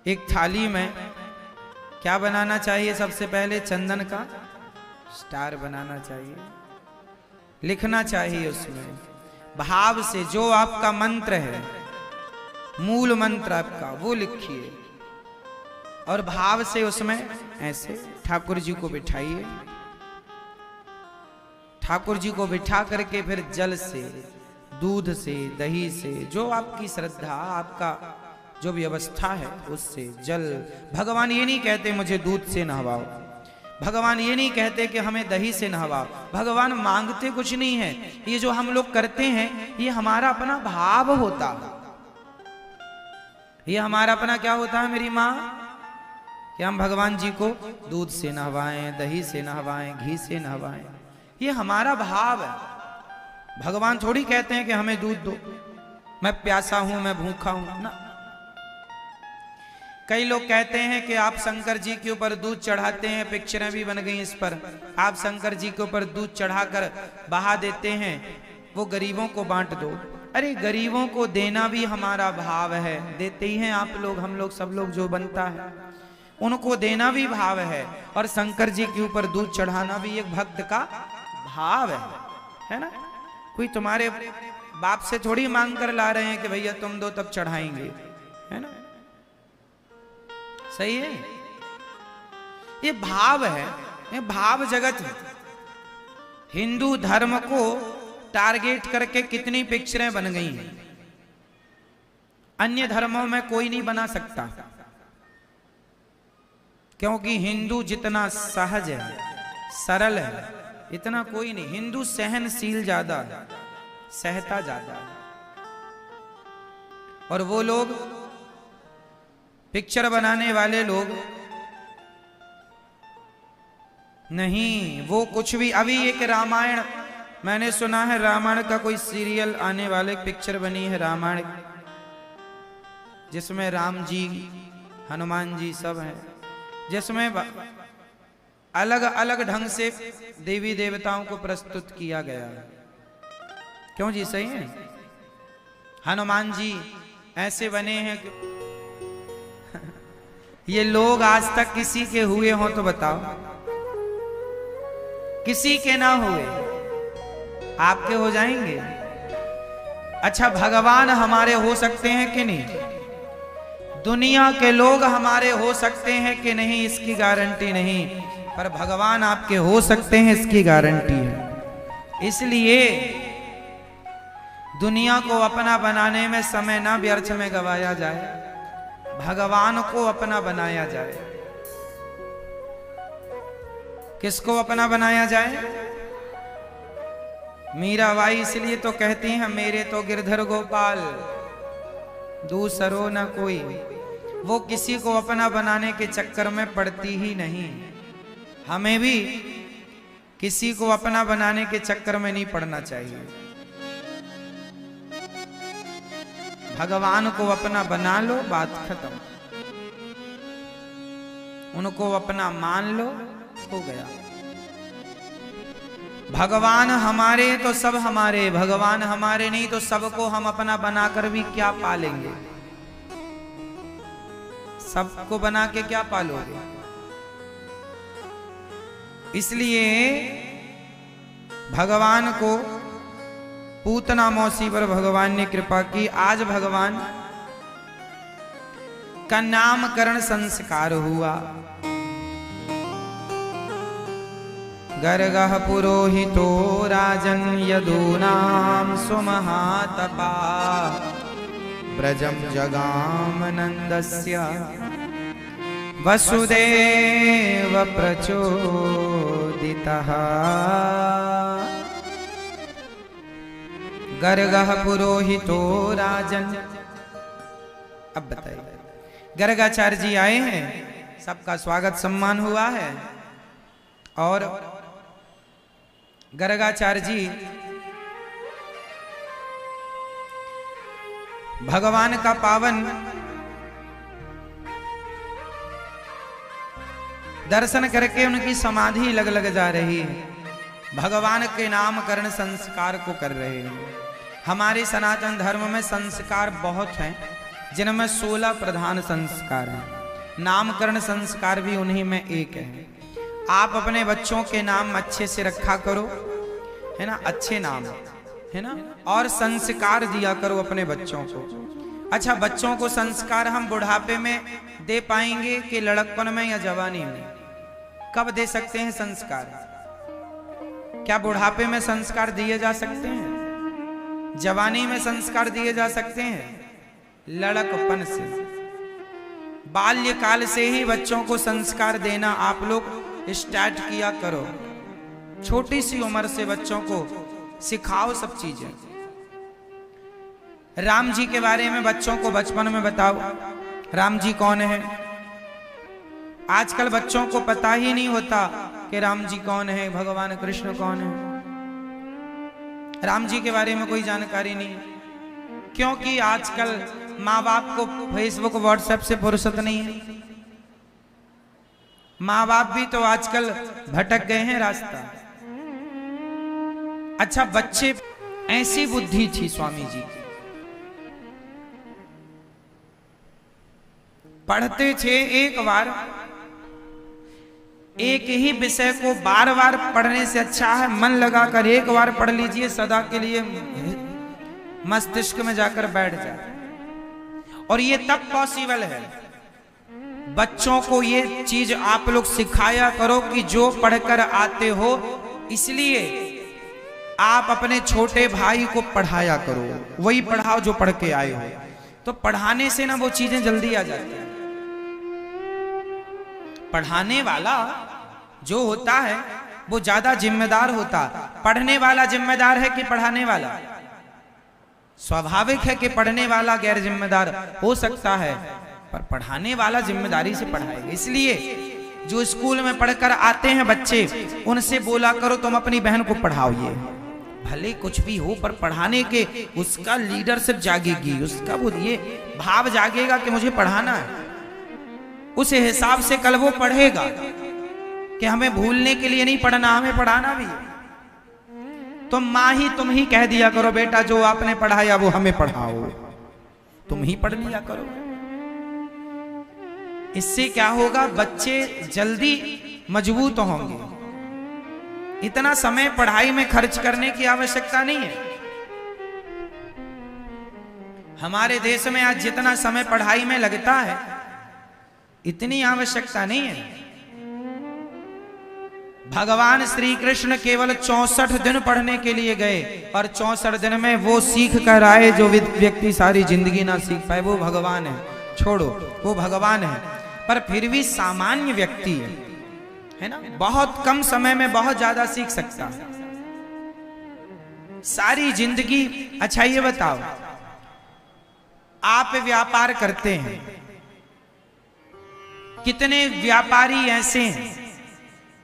एक थाली में क्या बनाना चाहिए? सबसे पहले चंदन का स्टार बनाना चाहिए, लिखना चाहिए उसमें भाव से जो आपका मंत्र है, मूल मंत्र आपका, वो लिखिए और भाव से उसमें ऐसे ठाकुर जी को बिठाइए। ठाकुर जी को बिठा करके फिर जल से, दूध से, दही से, जो आपकी श्रद्धा, आपका जो व्यवस्था है उससे जल। भगवान ये नहीं कहते मुझे दूध से नहवाओ, भगवान ये नहीं कहते कि हमें दही से नहवाओ। भगवान मांगते कुछ नहीं है। ये जो हम लोग करते हैं ये हमारा अपना भाव होता है। ये हमारा अपना क्या होता है मेरी माँ, कि हम भगवान जी को दूध से नहवाएं, दही से नहवाएं, घी से नहवाएं। ये हमारा भाव है। भगवान थोड़ी कहते हैं कि हमें दूध दो, मैं प्यासा हूं, मैं भूखा हूं ना। कई लोग कहते हैं कि आप शंकर जी के ऊपर दूध चढ़ाते हैं, पिक्चरें भी बन गई इस पर, आप शंकर जी के ऊपर दूध चढ़ाकर बहा देते हैं, वो गरीबों को बांट दो। अरे गरीबों को देना भी हमारा भाव है, देते ही हैं आप लोग, हम लोग, सब लोग, जो बनता है उनको देना भी भाव है। और शंकर जी के ऊपर दूध चढ़ाना भी एक भक्त का भाव है ना। कोई तुम्हारे बाप से थोड़ी मांग कर ला रहे हैं कि भैया तुम दो तब चढ़ाएंगे, है ना। सही है, ये भाव है, ये भाव जगत है। हिंदू धर्म को टारगेट करके कितनी पिक्चरें बन गई हैं। अन्य धर्मों में कोई नहीं बना सकता, क्योंकि हिंदू जितना सहज है, सरल है, इतना कोई नहीं। हिंदू सहनशील ज्यादा है, सहता ज्यादा है। और वो लोग पिक्चर बनाने वाले लोग नहीं, वो कुछ भी। अभी एक रामायण मैंने सुना है, रामायण का कोई सीरियल आने वाले, पिक्चर बनी है रामायण, जिसमें राम जी, हनुमान जी सब हैं, जिसमें अलग अलग ढंग से देवी देवताओं को प्रस्तुत किया गया है। क्यों जी, सही है। हनुमान जी ऐसे बने हैं कि ये लोग आज तक किसी के हुए हों तो बताओ, किसी के ना हुए, आपके हो जाएंगे। अच्छा, भगवान हमारे हो सकते हैं कि नहीं? दुनिया के लोग हमारे हो सकते हैं कि नहीं, इसकी गारंटी नहीं, पर भगवान आपके हो सकते हैं, इसकी गारंटी है। इसलिए दुनिया को अपना बनाने में समय ना व्यर्थ में गवाया जाए, भगवान को अपना बनाया जाए। किसको अपना बनाया जाए? मीराबाई इसलिए तो कहती हैं, मेरे तो गिरधर गोपाल दूसरो न कोई। वो किसी को अपना बनाने के चक्कर में पड़ती ही नहीं। हमें भी किसी को अपना बनाने के चक्कर में नहीं पड़ना चाहिए। भगवान को अपना बना लो, बात खत्म। उनको अपना मान लो, हो गया। भगवान हमारे तो सब हमारे, भगवान हमारे नहीं तो सबको हम अपना बनाकर भी क्या पालेंगे? सबको बना के क्या पालोगे? इसलिए भगवान को, पूतना मौसी पर भगवान ने कृपा की। आज भगवान का नामकरण संस्कार हुआ। गर्गः पुरोहितो राजन् यदूनां सुमहातपा ब्रजं जगाम नन्दस्य वसुदेव प्रचोदितः। गर्गः पुरोहितो राजन्। अब बताइए, गर्गाचार्य जी आए हैं, सबका स्वागत सम्मान हुआ है, और गर्गाचार्य जी भगवान का पावन दर्शन करके उनकी समाधि लग जा रही है, भगवान के नामकरण संस्कार को कर रहे हैं। हमारे सनातन धर्म में संस्कार बहुत हैं, जिनमें 16 प्रधान संस्कार हैं। नामकरण संस्कार भी उन्हीं में एक है। आप अपने बच्चों के नाम अच्छे से रखा करो, है ना, अच्छे नाम, है ना, और संस्कार दिया करो अपने बच्चों को। अच्छा, बच्चों को संस्कार हम बुढ़ापे में दे पाएंगे कि लड़कपन में या जवानी में? कब दे सकते हैं संस्कार? क्या बुढ़ापे में संस्कार दिए जा सकते हैं? जवानी में संस्कार दिए जा सकते हैं? लड़कपन से, बाल्यकाल से ही बच्चों को संस्कार देना आप लोग स्टार्ट किया करो। छोटी सी उम्र से बच्चों को सिखाओ सब चीजें। राम जी के बारे में बच्चों को बचपन में बताओ, राम जी कौन है। आजकल बच्चों को पता ही नहीं होता कि राम जी कौन है, भगवान कृष्ण कौन है। राम जी के बारे में कोई जानकारी नहीं, क्योंकि आजकल माँ बाप को फेसबुक व्हाट्सएप से फुर्सत नहीं है। माँ बाप भी तो आजकल भटक गए हैं रास्ता। अच्छा, बच्चे, ऐसी बुद्धि थी स्वामी जी की, पढ़ते थे एक बार, एक ही विषय को बार बार पढ़ने से अच्छा है मन लगाकर एक बार पढ़ लीजिए, सदा के लिए मस्तिष्क में जाकर बैठ जाए। और ये तब पॉसिबल है। बच्चों को ये चीज आप लोग सिखाया करो कि जो पढ़कर आते हो, इसलिए आप अपने छोटे भाई को पढ़ाया करो, वही पढ़ाओ जो पढ़ के आए हो। तो पढ़ाने से ना वो चीजें जल्दी आ जाती हैं। पढ़ाने वाला जो होता है वो ज्यादा जिम्मेदार होता। पढ़ने वाला जिम्मेदार है कि पढ़ाने वाला? स्वाभाविक है कि पढ़ने वाला गैर जिम्मेदार हो सकता है, पर पढ़ाने वाला जिम्मेदारी से पढ़ाएगा। इसलिए जो स्कूल में पढ़कर आते हैं बच्चे, उनसे बोला करो तुम अपनी बहन को पढ़ाओ। ये भले कुछ भी हो, पर पढ़ाने के उसका लीडरशिप जागेगी, उसका वो ये भाव जागेगा कि मुझे पढ़ाना है। उस हिसाब से कल वो पढ़ेगा कि हमें भूलने के लिए नहीं पढ़ना, हमें पढ़ाना भी। तुम ही कह दिया करो, बेटा जो आपने पढ़ाया वो हमें पढ़ाओ, तुम ही पढ़ लिया करो। इससे क्या होगा, बच्चे जल्दी मजबूत होंगे। इतना समय पढ़ाई में खर्च करने की आवश्यकता नहीं है। हमारे देश में आज जितना समय पढ़ाई में लगता है, इतनी आवश्यकता नहीं है। भगवान श्री कृष्ण केवल 64 दिन पढ़ने के लिए गए, और 64 दिन में वो सीख कर आए जो व्यक्ति सारी जिंदगी ना सीख पाए। वो भगवान है, छोड़ो, वो भगवान है, पर फिर भी सामान्य व्यक्ति है ना, बहुत कम समय में बहुत ज्यादा सीख सकता है। सारी जिंदगी। अच्छा ये बताओ, आप व्यापार करते हैं, कितने व्यापारी ऐसे हैं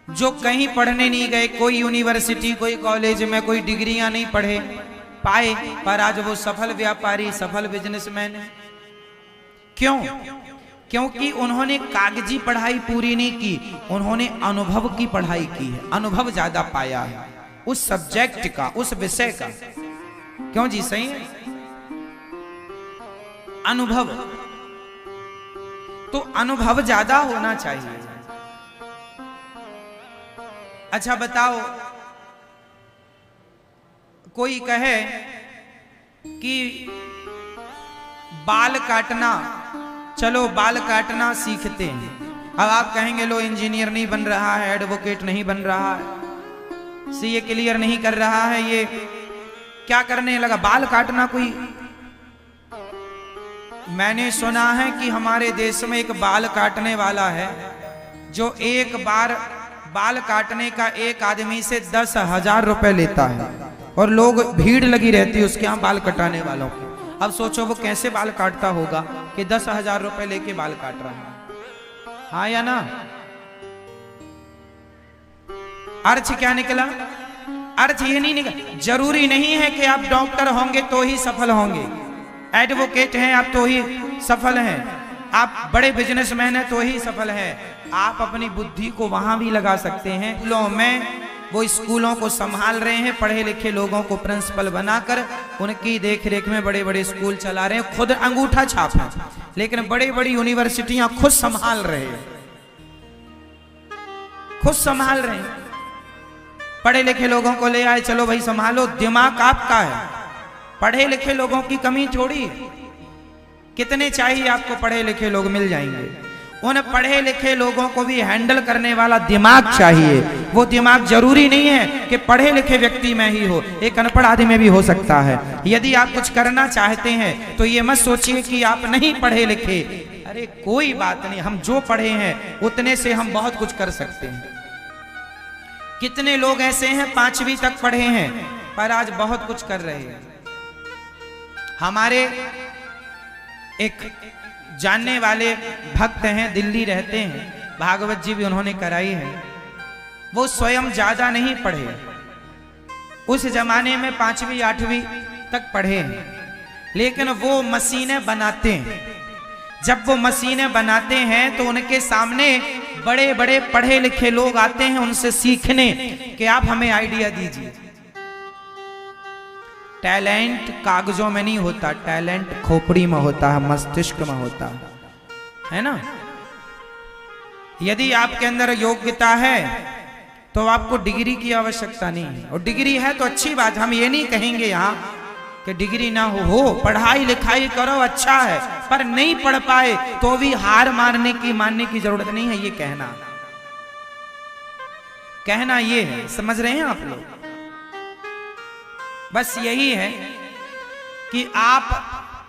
जो कहीं पढ़ने नहीं गए, कोई यूनिवर्सिटी, कोई कॉलेज में कोई डिग्रियां नहीं पढ़े पाए, पर आज वो सफल व्यापारी, सफल बिजनेसमैन है। क्यों? क्योंकि उन्होंने कागजी पढ़ाई पूरी नहीं की, उन्होंने अनुभव की पढ़ाई की है, अनुभव ज्यादा पाया है उस सब्जेक्ट का, उस विषय का। क्यों जी, सही है? अनुभव, तो अनुभव ज्यादा होना चाहिए। अच्छा बताओ, कोई कहे कि बाल काटना, चलो बाल काटना सीखते हैं। अब आप कहेंगे लो इंजीनियर नहीं बन रहा है, एडवोकेट नहीं बन रहा है, सीए क्लियर नहीं कर रहा है, ये क्या करने लगा, बाल काटना कोई। मैंने सुना है कि हमारे देश में एक बाल काटने वाला है जो एक बार बाल काटने का एक आदमी से 10,000 रुपए लेता है, और लोग भीड़ लगी रहती है उसके यहाँ बाल कटाने वालों की। अब सोचो वो कैसे बाल काटता होगा कि 10,000 रुपए लेके बाल काट रहा है। हाँ या ना? अर्थ क्या निकला? अर्थ ये नहीं, जरूरी नहीं है कि आप डॉक्टर होंगे तो ही सफल होंगे, एडवोकेट हैं आप तो ही सफल हैं, आप बड़े बिजनेसमैन हैं तो ही सफल हैं। आप अपनी बुद्धि को वहां भी लगा सकते हैं। स्कूलों में वो स्कूलों को संभाल रहे हैं, पढ़े लिखे लोगों को प्रिंसिपल बनाकर उनकी देखरेख में बड़े बड़े स्कूल चला रहे हैं, खुद अंगूठा छाप है, लेकिन बड़ी बड़ी यूनिवर्सिटियां खुद संभाल रहे हैं, खुद संभाल रहे हैं। पढ़े लिखे लोगों को ले आए, चलो भाई संभालो, दिमाग आपका है, पढ़े लिखे लोगों की कमी थोड़ी है। कितने चाहिए आपको पढ़े लिखे लोग, मिल जाएंगे। उन पढ़े लिखे लोगों को भी हैंडल करने वाला दिमाग चाहिए। वो दिमाग जरूरी नहीं है कि पढ़े लिखे व्यक्ति में ही हो, एक अनपढ़ आदमी में भी हो सकता है। यदि आप कुछ करना चाहते हैं तो ये मत सोचिए कि आप नहीं पढ़े लिखे, अरे कोई बात नहीं, हम जो पढ़े हैं उतने से हम बहुत कुछ कर सकते हैं। कितने लोग ऐसे हैं 5वीं तक पढ़े हैं पर आज बहुत कुछ कर रहे हैं। हमारे एक जानने वाले भक्त हैं, दिल्ली रहते हैं, भागवत जी भी उन्होंने कराई है। वो स्वयं ज्यादा नहीं पढ़े, उस जमाने में 5वीं 8वीं तक पढ़े हैं, लेकिन वो मशीनें बनाते हैं। जब वो मशीनें बनाते हैं तो उनके सामने बड़े बड़े पढ़े लिखे लोग आते हैं उनसे सीखने कि आप हमें आइडिया दीजिए। टैलेंट कागजों में नहीं होता, टैलेंट खोपड़ी में होता है, मस्तिष्क में होता है ना। यदि आपके अंदर योग्यता है तो आपको डिग्री की आवश्यकता नहीं है, और डिग्री है तो अच्छी बात, हम ये नहीं कहेंगे यहाँ कि डिग्री ना हो, पढ़ाई लिखाई करो अच्छा है, पर नहीं पढ़ पाए तो भी हार मानने की जरूरत नहीं है। ये कहना ये है, समझ रहे हैं आप लोग। बस यही है कि आप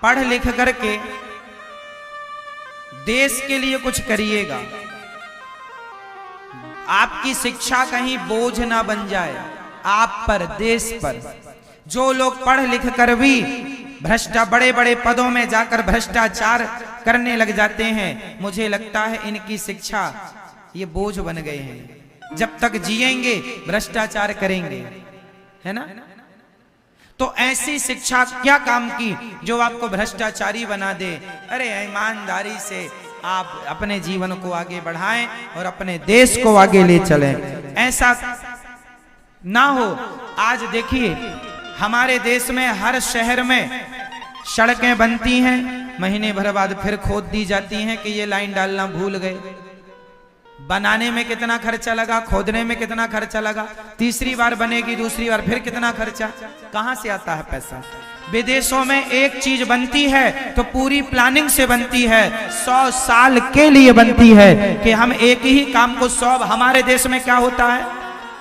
पढ़ लिख करके देश के लिए कुछ करिएगा, आपकी शिक्षा कहीं बोझ ना बन जाए आप पर, देश पर। जो लोग पढ़ लिख कर भी बड़े बड़े पदों में जाकर भ्रष्टाचार करने लग जाते हैं, मुझे लगता है इनकी शिक्षा ये बोझ बन गए हैं। जब तक जिएंगे भ्रष्टाचार करेंगे, है ना। तो ऐसी शिक्षा क्या काम की जो आपको भ्रष्टाचारी बना दे। अरे ईमानदारी से आप अपने जीवन को आगे बढ़ाएं और अपने देश को आगे ले चलें, ऐसा ना हो। आज देखिए हमारे देश में हर शहर में सड़कें बनती हैं, महीने भर बाद फिर खोद दी जाती हैं कि ये लाइन डालना भूल गए। बनाने में कितना खर्चा लगा, खोदने में कितना खर्चा लगा, तीसरी बार बनेगी, दूसरी बार फिर कितना खर्चा, कहां से आता है पैसा। विदेशों में एक चीज बनती है तो पूरी प्लानिंग से बनती है, 100 साल के लिए बनती है कि हम एक ही काम को 100। हमारे देश में क्या होता है,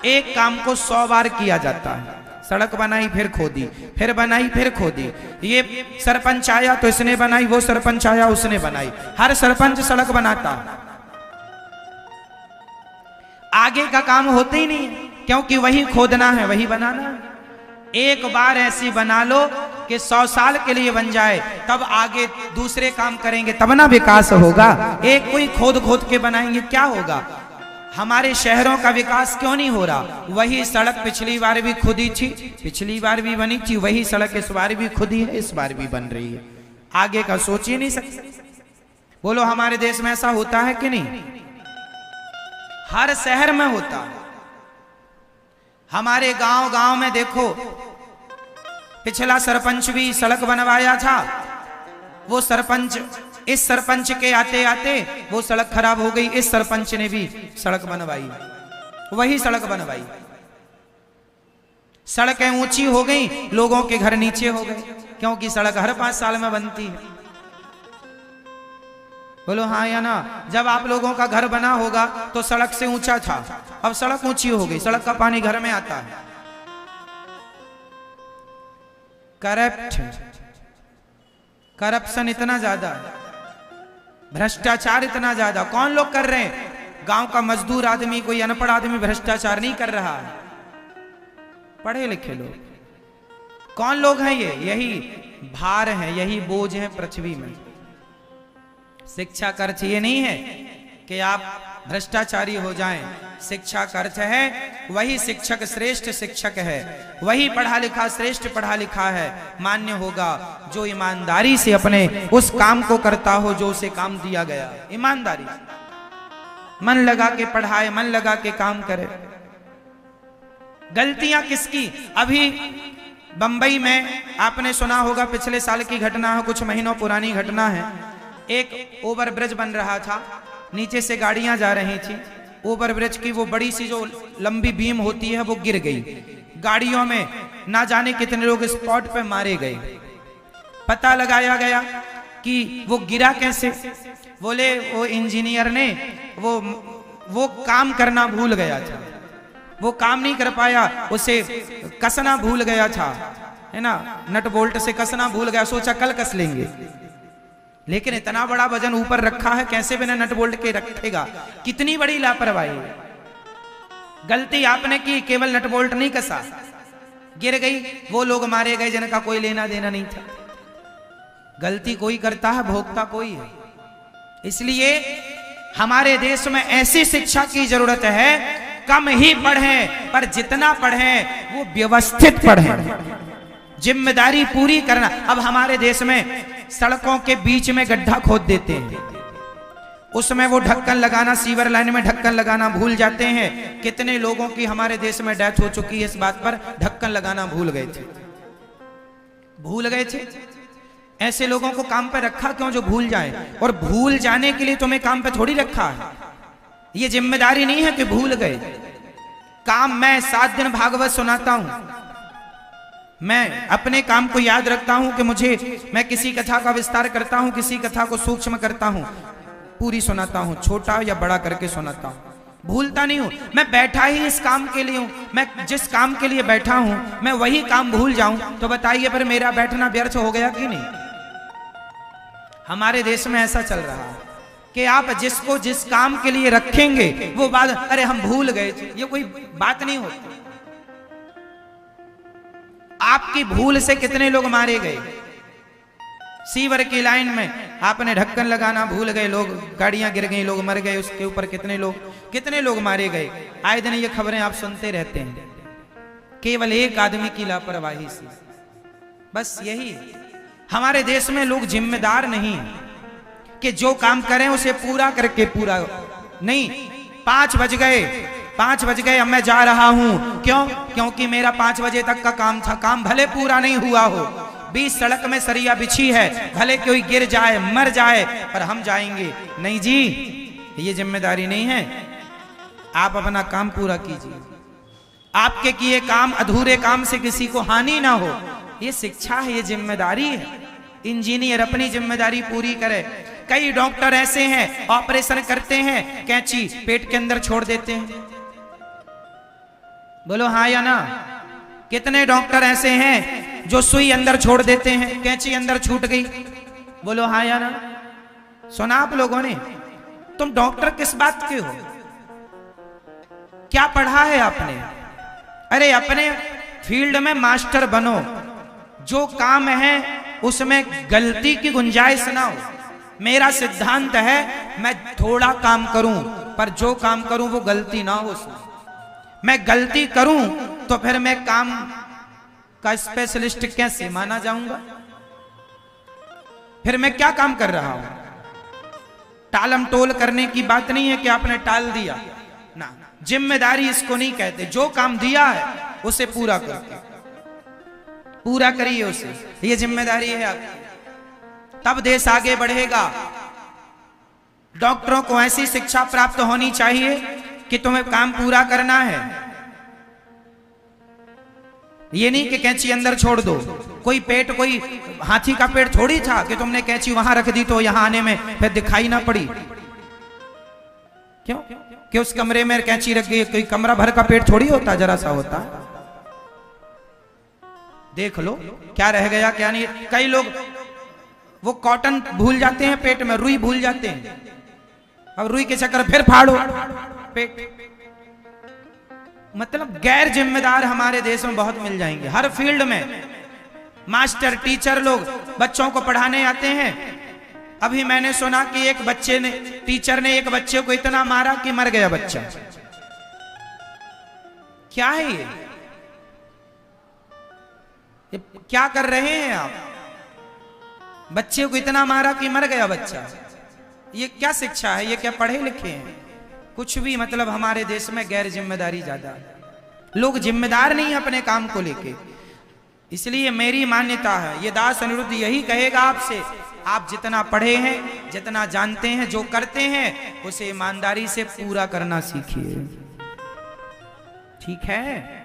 एक काम को 100 बार किया जाता है। सड़क बनाई फिर खोदी, फिर बनाई फिर खोदी। ये सरपंच आया तो इसने बनाई, वो सरपंच आया उसने बनाई। हर सरपंच सड़क बनाता, आगे का काम होते ही नहीं, क्योंकि वही खोदना है वही बनाना है। एक बार ऐसी बना लो कि 100 साल के लिए बन जाए, तब आगे दूसरे काम करेंगे, तब ना विकास होगा। एक कोई खोद खोद के बनाएंगे क्या होगा। हमारे शहरों का विकास क्यों नहीं हो रहा। वही सड़क पिछली बार भी खुदी थी, पिछली बार भी बनी थी, वही सड़क इस बार भी खुदी है, इस बार भी बन रही है। आगे का सोच ही नहीं सकते। बोलो हमारे देश में ऐसा होता है कि नहीं। हर शहर में होता है। हमारे गांव गांव में देखो, पिछला सरपंच भी सड़क बनवाया था, वो सरपंच, इस सरपंच के आते आते वो सड़क खराब हो गई, इस सरपंच ने भी सड़क बनवाई, वही सड़क बनवाई। सड़कें ऊंची हो गई, लोगों के घर नीचे हो गए, क्योंकि सड़क हर 5 साल में बनती है। बोलो हाँ या ना। जब आप लोगों का घर बना होगा तो सड़क से ऊंचा था, अब सड़क ऊंची हो गई, सड़क का पानी घर में आता है। करप्शन इतना ज्यादा, भ्रष्टाचार इतना ज्यादा। कौन लोग कर रहे हैं। गांव का मजदूर आदमी, कोई अनपढ़ आदमी भ्रष्टाचार नहीं कर रहा है, पढ़े लिखे लोग। कौन लोग हैं ये, यही भार हैं, यही बोझ हैं पृथ्वी में। शिक्षा का अर्थ ये नहीं है कि आप भ्रष्टाचारी हो जाएं। शिक्षा का अर्थ है वही शिक्षक श्रेष्ठ शिक्षक है, वही पढ़ा लिखा श्रेष्ठ पढ़ा लिखा है, मान्य होगा जो ईमानदारी से अपने उस काम को करता हो जो उसे काम दिया गया। ईमानदारी, मन लगा के पढ़ाए, मन लगा के काम करे। गलतियां किसकी? अभी बंबई में आपने सुना होगा, पिछले साल की घटना है, कुछ महीनों पुरानी घटना है। एक ओवरब्रिज बन रहा था, नीचे से गाड़ियां जा रही थी, ओवरब्रिज की वो बड़ी सी जो लंबी बीम होती है वो गिर गई। गाड़ियों में ना जाने कितने लोग स्पॉट पे मारे गए। पता लगाया गया कि वो गिरा कैसे। बोले वो इंजीनियर ने वो काम करना भूल गया था, वो काम नहीं कर पाया, उसे कसना भूल गया था, है ना, नट बोल्ट से कसना भूल गया, सोचा कल कस लेंगे। लेकिन इतना बड़ा वजन ऊपर रखा है, कैसे बिना नट बोल्ट के रखेगा? कितनी बड़ी लापरवाही। गलती आपने की, केवल नट बोल्ट नहीं कसा, गिर गई, वो लोग मारे गए जिनका कोई लेना देना नहीं था। गलती कोई करता है, भोगता कोई है। इसलिए हमारे देश में ऐसी शिक्षा की जरूरत है, कम ही पढ़ें पर जितना पढ़ें वो व्यवस्थित पढ़ें, जिम्मेदारी पूरी करना। अब हमारे देश में सड़कों के बीच में गड्ढा खोद देते हैं, उसमें वो ढक्कन लगाना, सीवर लाइन में ढक्कन लगाना भूल जाते हैं। कितने लोगों की हमारे देश में डेथ हो चुकी है इस बात पर, ढक्कन लगाना भूल गए थे। ऐसे लोगों को काम पे रखा क्यों जो भूल जाए? और भूल जाने के लिए तुम्हें काम पे थोड़ी रखा है। ये जिम्मेदारी नहीं है कि भूल गए काम। मैं 7 दिन भागवत सुनाता हूं, मैं अपने काम को याद रखता हूं कि मैं किसी कथा का विस्तार करता हूं, किसी कथा को सूक्ष्म करता हूं, पूरी सुनाता हूं, छोटा या बड़ा करके सुनाता हूं, भूलता नहीं हूं। मैं बैठा ही इस काम के लिए हूं, मैं जिस काम के लिए बैठा हूं मैं वही काम भूल जाऊं तो बताइए पर मेरा बैठना व्यर्थ हो गया कि नहीं? हमारे देश में ऐसा चल रहा है कि आप जिसको जिस काम के लिए रखेंगे वो बात, अरे हम भूल गए थे, ये कोई बात नहीं होती। आपकी भूल से कितने लोग मारे गए? सीवर की लाइन में आपने ढक्कन लगाना भूल गए, लोग, गाड़ियां गिर गई, लोग मर गए, उसके ऊपर कितने लोग मारे गए। आए दिन ये खबरें आप सुनते रहते हैं, केवल एक आदमी की लापरवाही से। बस यही हमारे देश में लोग जिम्मेदार नहीं कि जो काम करें उसे पूरा करके पूरा नहीं। 5 बज गए, अब मैं जा रहा हूं। क्यों? क्योंकि मेरा 5 बजे तक का काम था। काम भले पूरा नहीं हुआ हो, 20 सड़क में सरिया बिछी है, भले कोई गिर जाए मर जाए पर हम जाएंगे नहीं जी, ये जिम्मेदारी नहीं है। आप अपना काम पूरा कीजिए, आपके किए काम, अधूरे काम से किसी को हानि ना हो, ये शिक्षा है, ये जिम्मेदारी है। इंजीनियर अपनी जिम्मेदारी पूरी करे। कई डॉक्टर ऐसे हैं ऑपरेशन करते हैं, कैंची पेट के अंदर छोड़ देते हैं। बोलो हाँ या ना? कितने डॉक्टर ऐसे हैं जो सुई अंदर छोड़ देते हैं, कैंची अंदर छूट गई? बोलो हाँ या ना? सुना आप लोगों ने? तुम डॉक्टर किस बात के हो? क्या पढ़ा है आपने? अरे अपने फील्ड में मास्टर बनो, जो काम है उसमें गलती की गुंजाइश ना हो। मेरा सिद्धांत है मैं थोड़ा काम करूं पर जो काम करूं वो गलती ना हो उसमें। मैं गलती करूं तो फिर मैं काम का स्पेशलिस्ट कैसे माना जाऊंगा? फिर मैं क्या काम कर रहा हूं? टालम टोल करने की बात नहीं है कि आपने टाल दिया ना, जिम्मेदारी इसको नहीं कहते। जो काम दिया है उसे पूरा करके पूरा करिए उसे, ये जिम्मेदारी है आपकी, तब देश आगे बढ़ेगा। डॉक्टरों को ऐसी शिक्षा प्राप्त होनी चाहिए कि तुम्हें काम पूरा करना है, ये नहीं कि कैंची अंदर छोड़ दो। कोई हाथी का पेट थोड़ी था कि तुमने कैंची वहां रख दी तो यहां आने में फिर दिखाई ना पड़ी। क्यों? कि उस कमरे में कैंची रख गई, कोई कमरा भर का पेट थोड़ी होता, जरा सा होता। देख लो क्या रह गया क्या नहीं। कई लोग वो कॉटन भूल जाते हैं पेट में, रुई भूल जाते हैं, अब रुई के चक्कर फिर फाड़ो पेट। मतलब गैर जिम्मेदार हमारे देश में बहुत मिल जाएंगे, हर फील्ड में। मास्टर टीचर लोग बच्चों को पढ़ाने आते हैं, अभी मैंने सुना कि एक बच्चे ने, टीचर ने एक बच्चे को इतना मारा कि मर गया बच्चा। क्या है ये क्या कर रहे हैं आप? बच्चे को इतना मारा कि मर गया बच्चा। ये क्या शिक्षा है? ये क्या पढ़े लिखे हैं? कुछ भी मतलब हमारे देश में गैर जिम्मेदारी ज्यादा है, लोग जिम्मेदार नहीं है अपने काम को लेके। इसलिए मेरी मान्यता है, ये दास अनिरुद्ध यही कहेगा आपसे, आप जितना पढ़े हैं, जितना जानते हैं, जो करते हैं उसे ईमानदारी से पूरा करना सीखिए। ठीक है?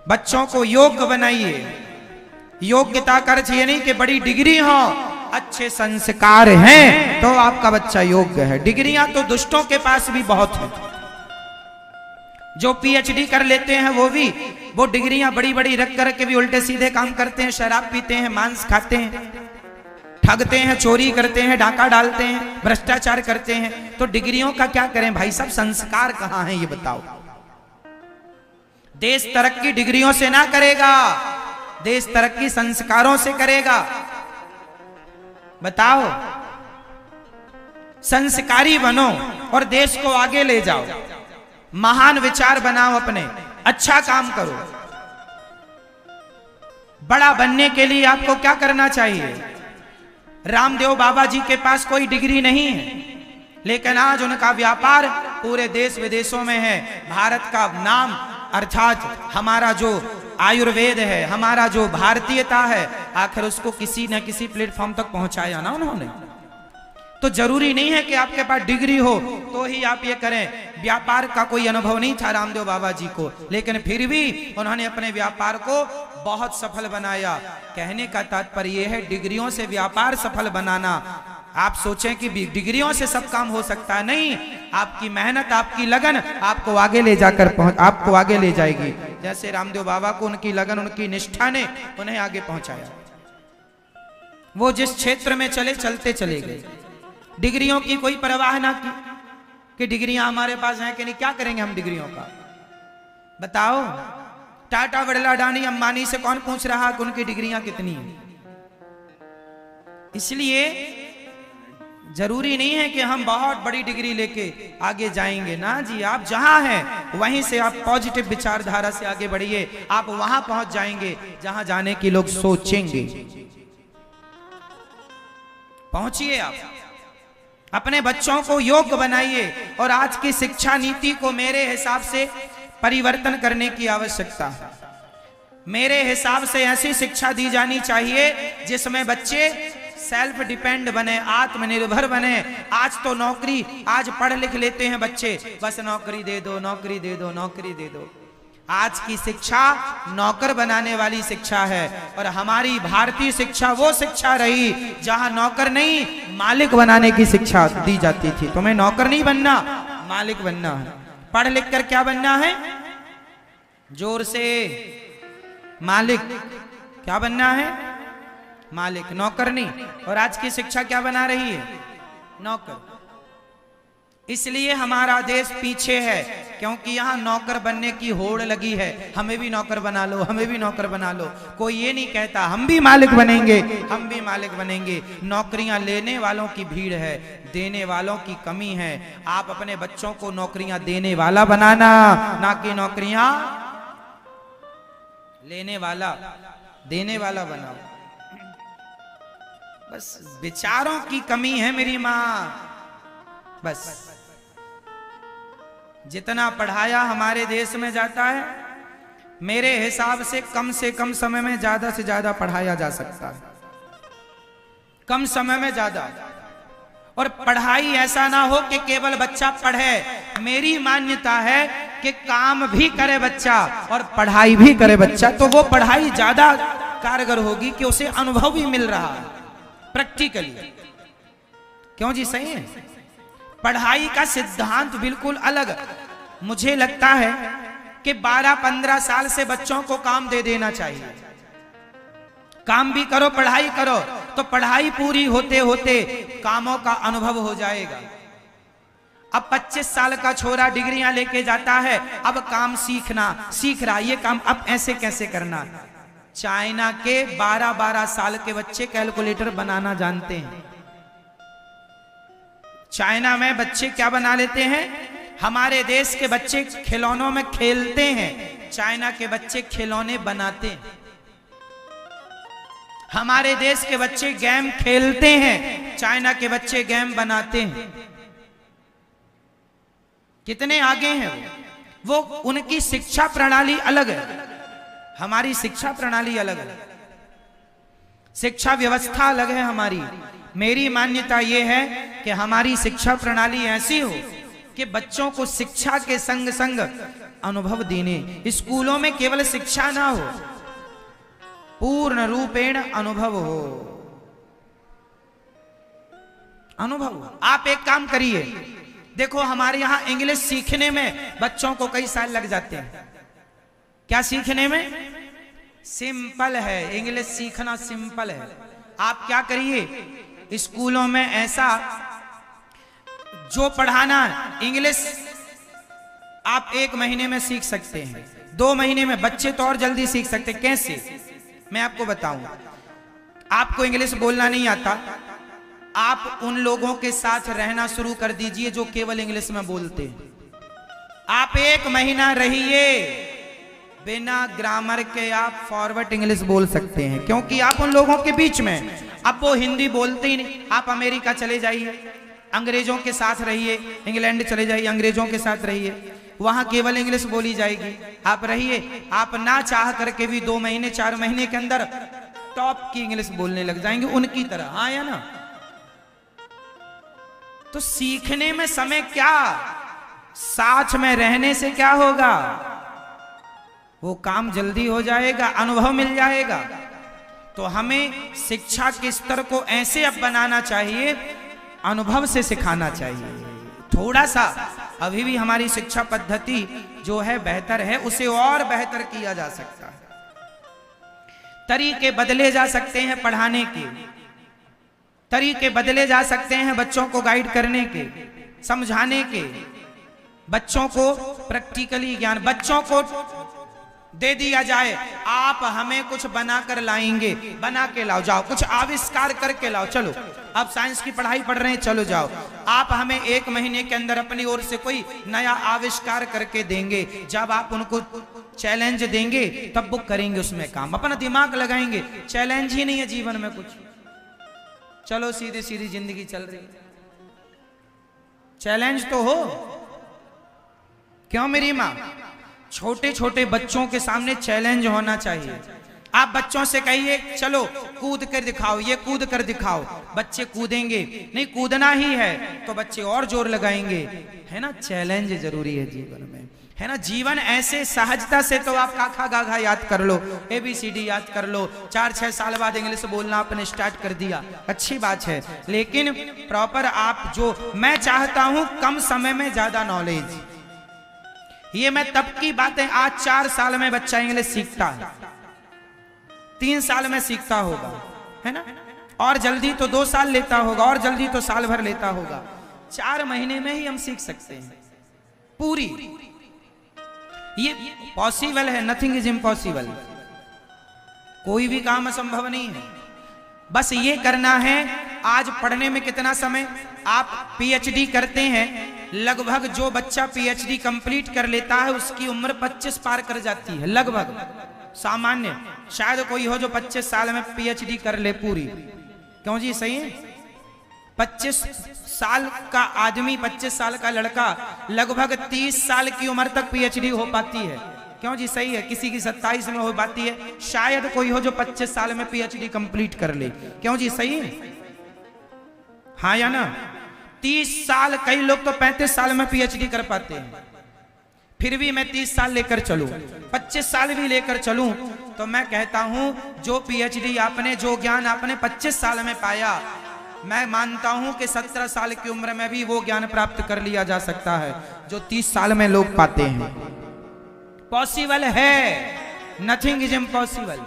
बच्चों को योग्य बनाइए। योग्यता का अर्थ ये नहीं कि बड़ी डिग्री हो, अच्छे संस्कार हैं तो आपका बच्चा योग्य है। डिग्रियां तो दुष्टों के पास भी बहुत है। जो पीएचडी कर लेते हैं वो डिग्रियां बड़ी बड़ी रख कर के भी उल्टे सीधे काम करते हैं, शराब पीते हैं, मांस खाते हैं, ठगते हैं, चोरी करते हैं, डाका डालते हैं, भ्रष्टाचार करते हैं। तो डिग्रियों का क्या करें भाई साहब? संस्कार कहां है ये बताओ। देश तरक्की डिग्रियों से ना करेगा, देश तरक्की संस्कारों से करेगा। बताओ, संस्कारी बनो और देश को आगे ले जाओ, महान विचार बनाओ, अपने अच्छा काम करो। बड़ा बनने के लिए आपको क्या करना चाहिए? रामदेव बाबा जी के पास कोई डिग्री नहीं है, लेकिन आज उनका व्यापार पूरे देश विदेशों में है। भारत का नाम अर्थात हमारा जो आयुर्वेद है, हमारा जो भारतीयता है, आखिर उसको किसी न किसी प्लेटफॉर्म तक पहुंचाया ना उन्होंने। तो जरूरी नहीं है कि आपके पास डिग्री हो तो ही आप ये करें। व्यापार का कोई अनुभव नहीं था रामदेव बाबा जी को, लेकिन फिर भी उन्होंने अपने व्यापार को बहुत सफल बनाया। कहने का तात्पर्य यह है, डिग्रियों से व्यापार सफल बनाना। आप सोचें कि डिग्रियों से सब काम हो सकता है, नहीं। आपकी मेहनत, आपकी लगन आपको आगे ले जाकर आपको आगे ले जाएगी। जैसे रामदेव बाबा को उनकी लगन, उनकी निष्ठा ने उन्हें आगे पहुंचाया। वो जिस क्षेत्र में चले, चलते चले गए। डिग्रियों की कोई परवाह ना की कि डिग्रियां हमारे पास हैं कि नहीं। क्या करेंगे हम डिग्रियों का? बताओ। टाटा, बिरला, अडानी, अंबानी से कौन पूछ रहा कि उनकी डिग्रियां कितनी हैं? इसलिए जरूरी नहीं है कि हम बहुत बड़ी डिग्री लेके आगे जाएंगे ना जी। आप जहां हैं वहीं से आप पॉजिटिव विचारधारा से आगे बढ़िए। आप वहां पहुंच जाएंगे जहां जाने की लोग सोचेंगे। पहुंचिए, आप अपने बच्चों को योग्य बनाइए। और आज की शिक्षा नीति को मेरे हिसाब से परिवर्तन करने की आवश्यकता है। मेरे हिसाब से ऐसी शिक्षा दी जानी चाहिए जिसमें बच्चे सेल्फ डिपेंड बने, आत्मनिर्भर बने। आज तो नौकरी, आज पढ़ लिख लेते हैं बच्चे, बस नौकरी दे दो, नौकरी दे दो, नौकरी दे दो। आज की शिक्षा नौकर बनाने वाली शिक्षा है। और हमारी भारतीय शिक्षा वो शिक्षा रही जहां नौकर नहीं, मालिक बनाने की शिक्षा दी जाती थी। तुम्हें नौकर नहीं बनना, मालिक बनना है। पढ़ लिख कर क्या बनना है? जोर से मालिक। क्या बनना है? मालिक, नौकर नहीं। और आज की शिक्षा क्या बना रही है? नौकर। इसलिए हमारा देश पीछे है, क्योंकि यहाँ नौकर बनने की होड़ लगी है। हमें भी नौकर बना लो, हमें भी नौकर बना लो। कोई ये नहीं कहता हम भी मालिक बनेंगे, हम भी मालिक बनेंगे। नौकरियां लेने वालों की भीड़ है, देने वालों की कमी है। आप अपने बच्चों को नौकरियां देने वाला बनाना, ना कि नौकरियां लेने वाला, देने वाला बनाओ। बस विचारों की कमी है मेरी माँ। बस जितना पढ़ाया हमारे देश में जाता है, मेरे हिसाब से कम समय में ज्यादा से ज्यादा पढ़ाया जा सकता है। कम समय में ज्यादा। और पढ़ाई ऐसा ना हो कि केवल बच्चा पढ़े। मेरी मान्यता है कि काम भी करे बच्चा और पढ़ाई भी करे बच्चा, तो वो पढ़ाई ज्यादा कारगर होगी कि उसे अनुभव भी मिल रहा है प्रैक्टिकली। क्यों जी? सही है। पढ़ाई का सिद्धांत बिल्कुल अलग। मुझे लगता है कि 12-15 साल से बच्चों को काम दे देना चाहिए। काम भी करो, पढ़ाई करो, तो पढ़ाई पूरी होते होते कामों का अनुभव हो जाएगा। अब 25 साल का छोरा डिग्रियां लेके जाता है, अब काम सीख रहा, ये काम अब ऐसे कैसे करना। चाइना के 12-12 साल के बच्चे कैलकुलेटर बनाना जानते हैं। चाइना में बच्चे क्या बना लेते हैं, हमारे देश के बच्चे खिलौनों में खेलते हैं, चाइना के बच्चे खिलौने बनाते हैं। हमारे देश के बच्चे गेम खेलते हैं, चाइना के बच्चे गेम बनाते हैं। कितने आगे हैं वो उनकी शिक्षा प्रणाली अलग है, हमारी शिक्षा प्रणाली अलग है, शिक्षा व्यवस्था अलग है हमारी। मेरी मान्यता यह है कि हमारी शिक्षा प्रणाली ऐसी हो कि बच्चों को शिक्षा के संग संग अनुभव देने, स्कूलों में केवल शिक्षा ना हो, पूर्ण रूपेण अनुभव हो, अनुभव हो। आप एक काम करिए, देखो हमारे यहां इंग्लिश सीखने में बच्चों को कई साल लग जाते हैं। क्या सीखने में? सिंपल है, इंग्लिश सीखना सिंपल है। आप क्या करिए, स्कूलों में ऐसा जो पढ़ाना इंग्लिश आप 1 महीने में सीख सकते हैं, 2 महीने में, बच्चे तो और जल्दी सीख सकते हैं। कैसे? मैं आपको बताऊं। आपको इंग्लिश बोलना नहीं आता, आप उन लोगों के साथ रहना शुरू कर दीजिए जो केवल इंग्लिश में बोलते हैं। आप 1 महीना रहिए, बिना ग्रामर के आप फॉरवर्ड इंग्लिश बोल सकते हैं, क्योंकि आप उन लोगों के बीच में, अब वो हिंदी बोलते ही नहीं। आप अमेरिका चले जाइए, अंग्रेजों के साथ रहिए, इंग्लैंड चले जाइए, अंग्रेजों के साथ रहिए, वहां केवल इंग्लिश बोली जाएगी। आप रहिए, आप ना चाह करके भी 2 महीने 4 महीने के अंदर टॉप की इंग्लिश बोलने लग जाएंगे उनकी तरह। हाँ या ना? तो सीखने में समय क्या, साथ में रहने से क्या होगा, वो काम जल्दी हो जाएगा, अनुभव मिल जाएगा। तो हमें शिक्षा के स्तर को ऐसे अब बनाना चाहिए, अनुभव से सिखाना चाहिए। थोड़ा सा अभी भी हमारी शिक्षा पद्धति जो है बेहतर है, उसे और बेहतर किया जा सकता है। तरीके बदले जा सकते हैं, पढ़ाने के तरीके बदले जा सकते हैं, बच्चों को गाइड करने के, समझाने के, बच्चों को प्रैक्टिकली ज्ञान बच्चों को दे दिया जाए। आप हमें कुछ बनाकर लाएंगे, बना के लाओ, जाओ कुछ आविष्कार करके लाओ, चलो आप साइंस की पढ़ाई पढ़ रहे हैं, चलो जाओ। आप हमें 1 महीने के अंदर अपनी ओर से कोई नया आविष्कार करके देंगे। जब आप उनको चैलेंज देंगे तब वो करेंगे उसमें काम, अपना दिमाग लगाएंगे। चैलेंज ही नहीं है जीवन में कुछ, चलो सीधी सीधी जिंदगी चल रही है, चैलेंज तो हो। क्यों मेरी मां? छोटे छोटे बच्चों के सामने चैलेंज होना चाहिए। आप बच्चों से कहिए चलो कूद कर दिखाओ, ये कूद कर दिखाओ, बच्चे कूदेंगे। नहीं कूदना ही है तो बच्चे और जोर लगाएंगे, है ना? चैलेंज जरूरी है जीवन में, है ना? जीवन ऐसे सहजता से तो आप काखा गाघा याद कर लो, ABCD याद कर लो, 4-6 साल बाद इंग्लिश बोलना आपने स्टार्ट कर दिया, अच्छी बात है। लेकिन प्रॉपर आप जो, मैं चाहता हूं कम समय में ज्यादा नॉलेज। ये मैं तब की बात है, आज 4 साल में बच्चा इंग्लिश सीखता है, 3 साल में सीखता होगा, है ना? और जल्दी तो 2 साल लेता होगा, और जल्दी तो साल भर लेता होगा। 4 महीने में ही हम सीख सकते हैं पूरी। ये पॉसिबल है, नथिंग इज इम्पॉसिबल, कोई भी काम असंभव नहीं है। बस ये करना है। आज पढ़ने में कितना समय, आप PhD करते हैं, लगभग जो बच्चा PhD कंप्लीट कर लेता है उसकी उम्र 25 पार कर जाती है, लगभग सामान्य। शायद कोई हो जो 25 साल में PhD कर ले पूरी। क्यों जी? सही है। 25 साल का आदमी, 25 साल का लड़का लगभग 30 साल की उम्र तक PhD हो पाती है। क्यों जी? सही है। किसी की 27 में हो पाती है, शायद कोई हो जो 25 साल में PhD कंप्लीट कर ले। क्यों जी? सही है। हाँ या ना? 30 साल, कई लोग तो 35 साल में PhD कर पाते हैं। फिर भी मैं 30 साल लेकर चलूं, 25 साल भी लेकर चलूं, तो मैं कहता हूं जो PhD आपने, जो ज्ञान आपने 25 साल में पाया, मैं मानता हूं कि 17 साल की उम्र में भी वो ज्ञान प्राप्त कर लिया जा सकता है जो 30 साल में लोग पाते हैं। पॉसिबल है, नथिंग इज इम्पॉसिबल।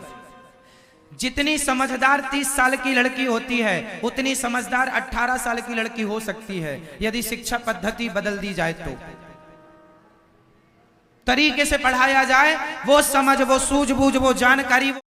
जितनी समझदार 30 साल की लड़की होती है उतनी समझदार 18 साल की लड़की हो सकती है, यदि शिक्षा पद्धति बदल दी जाए तो। तरीके से पढ़ाया जाए, वो समझ, वो सूझबूझ, वो जानकारी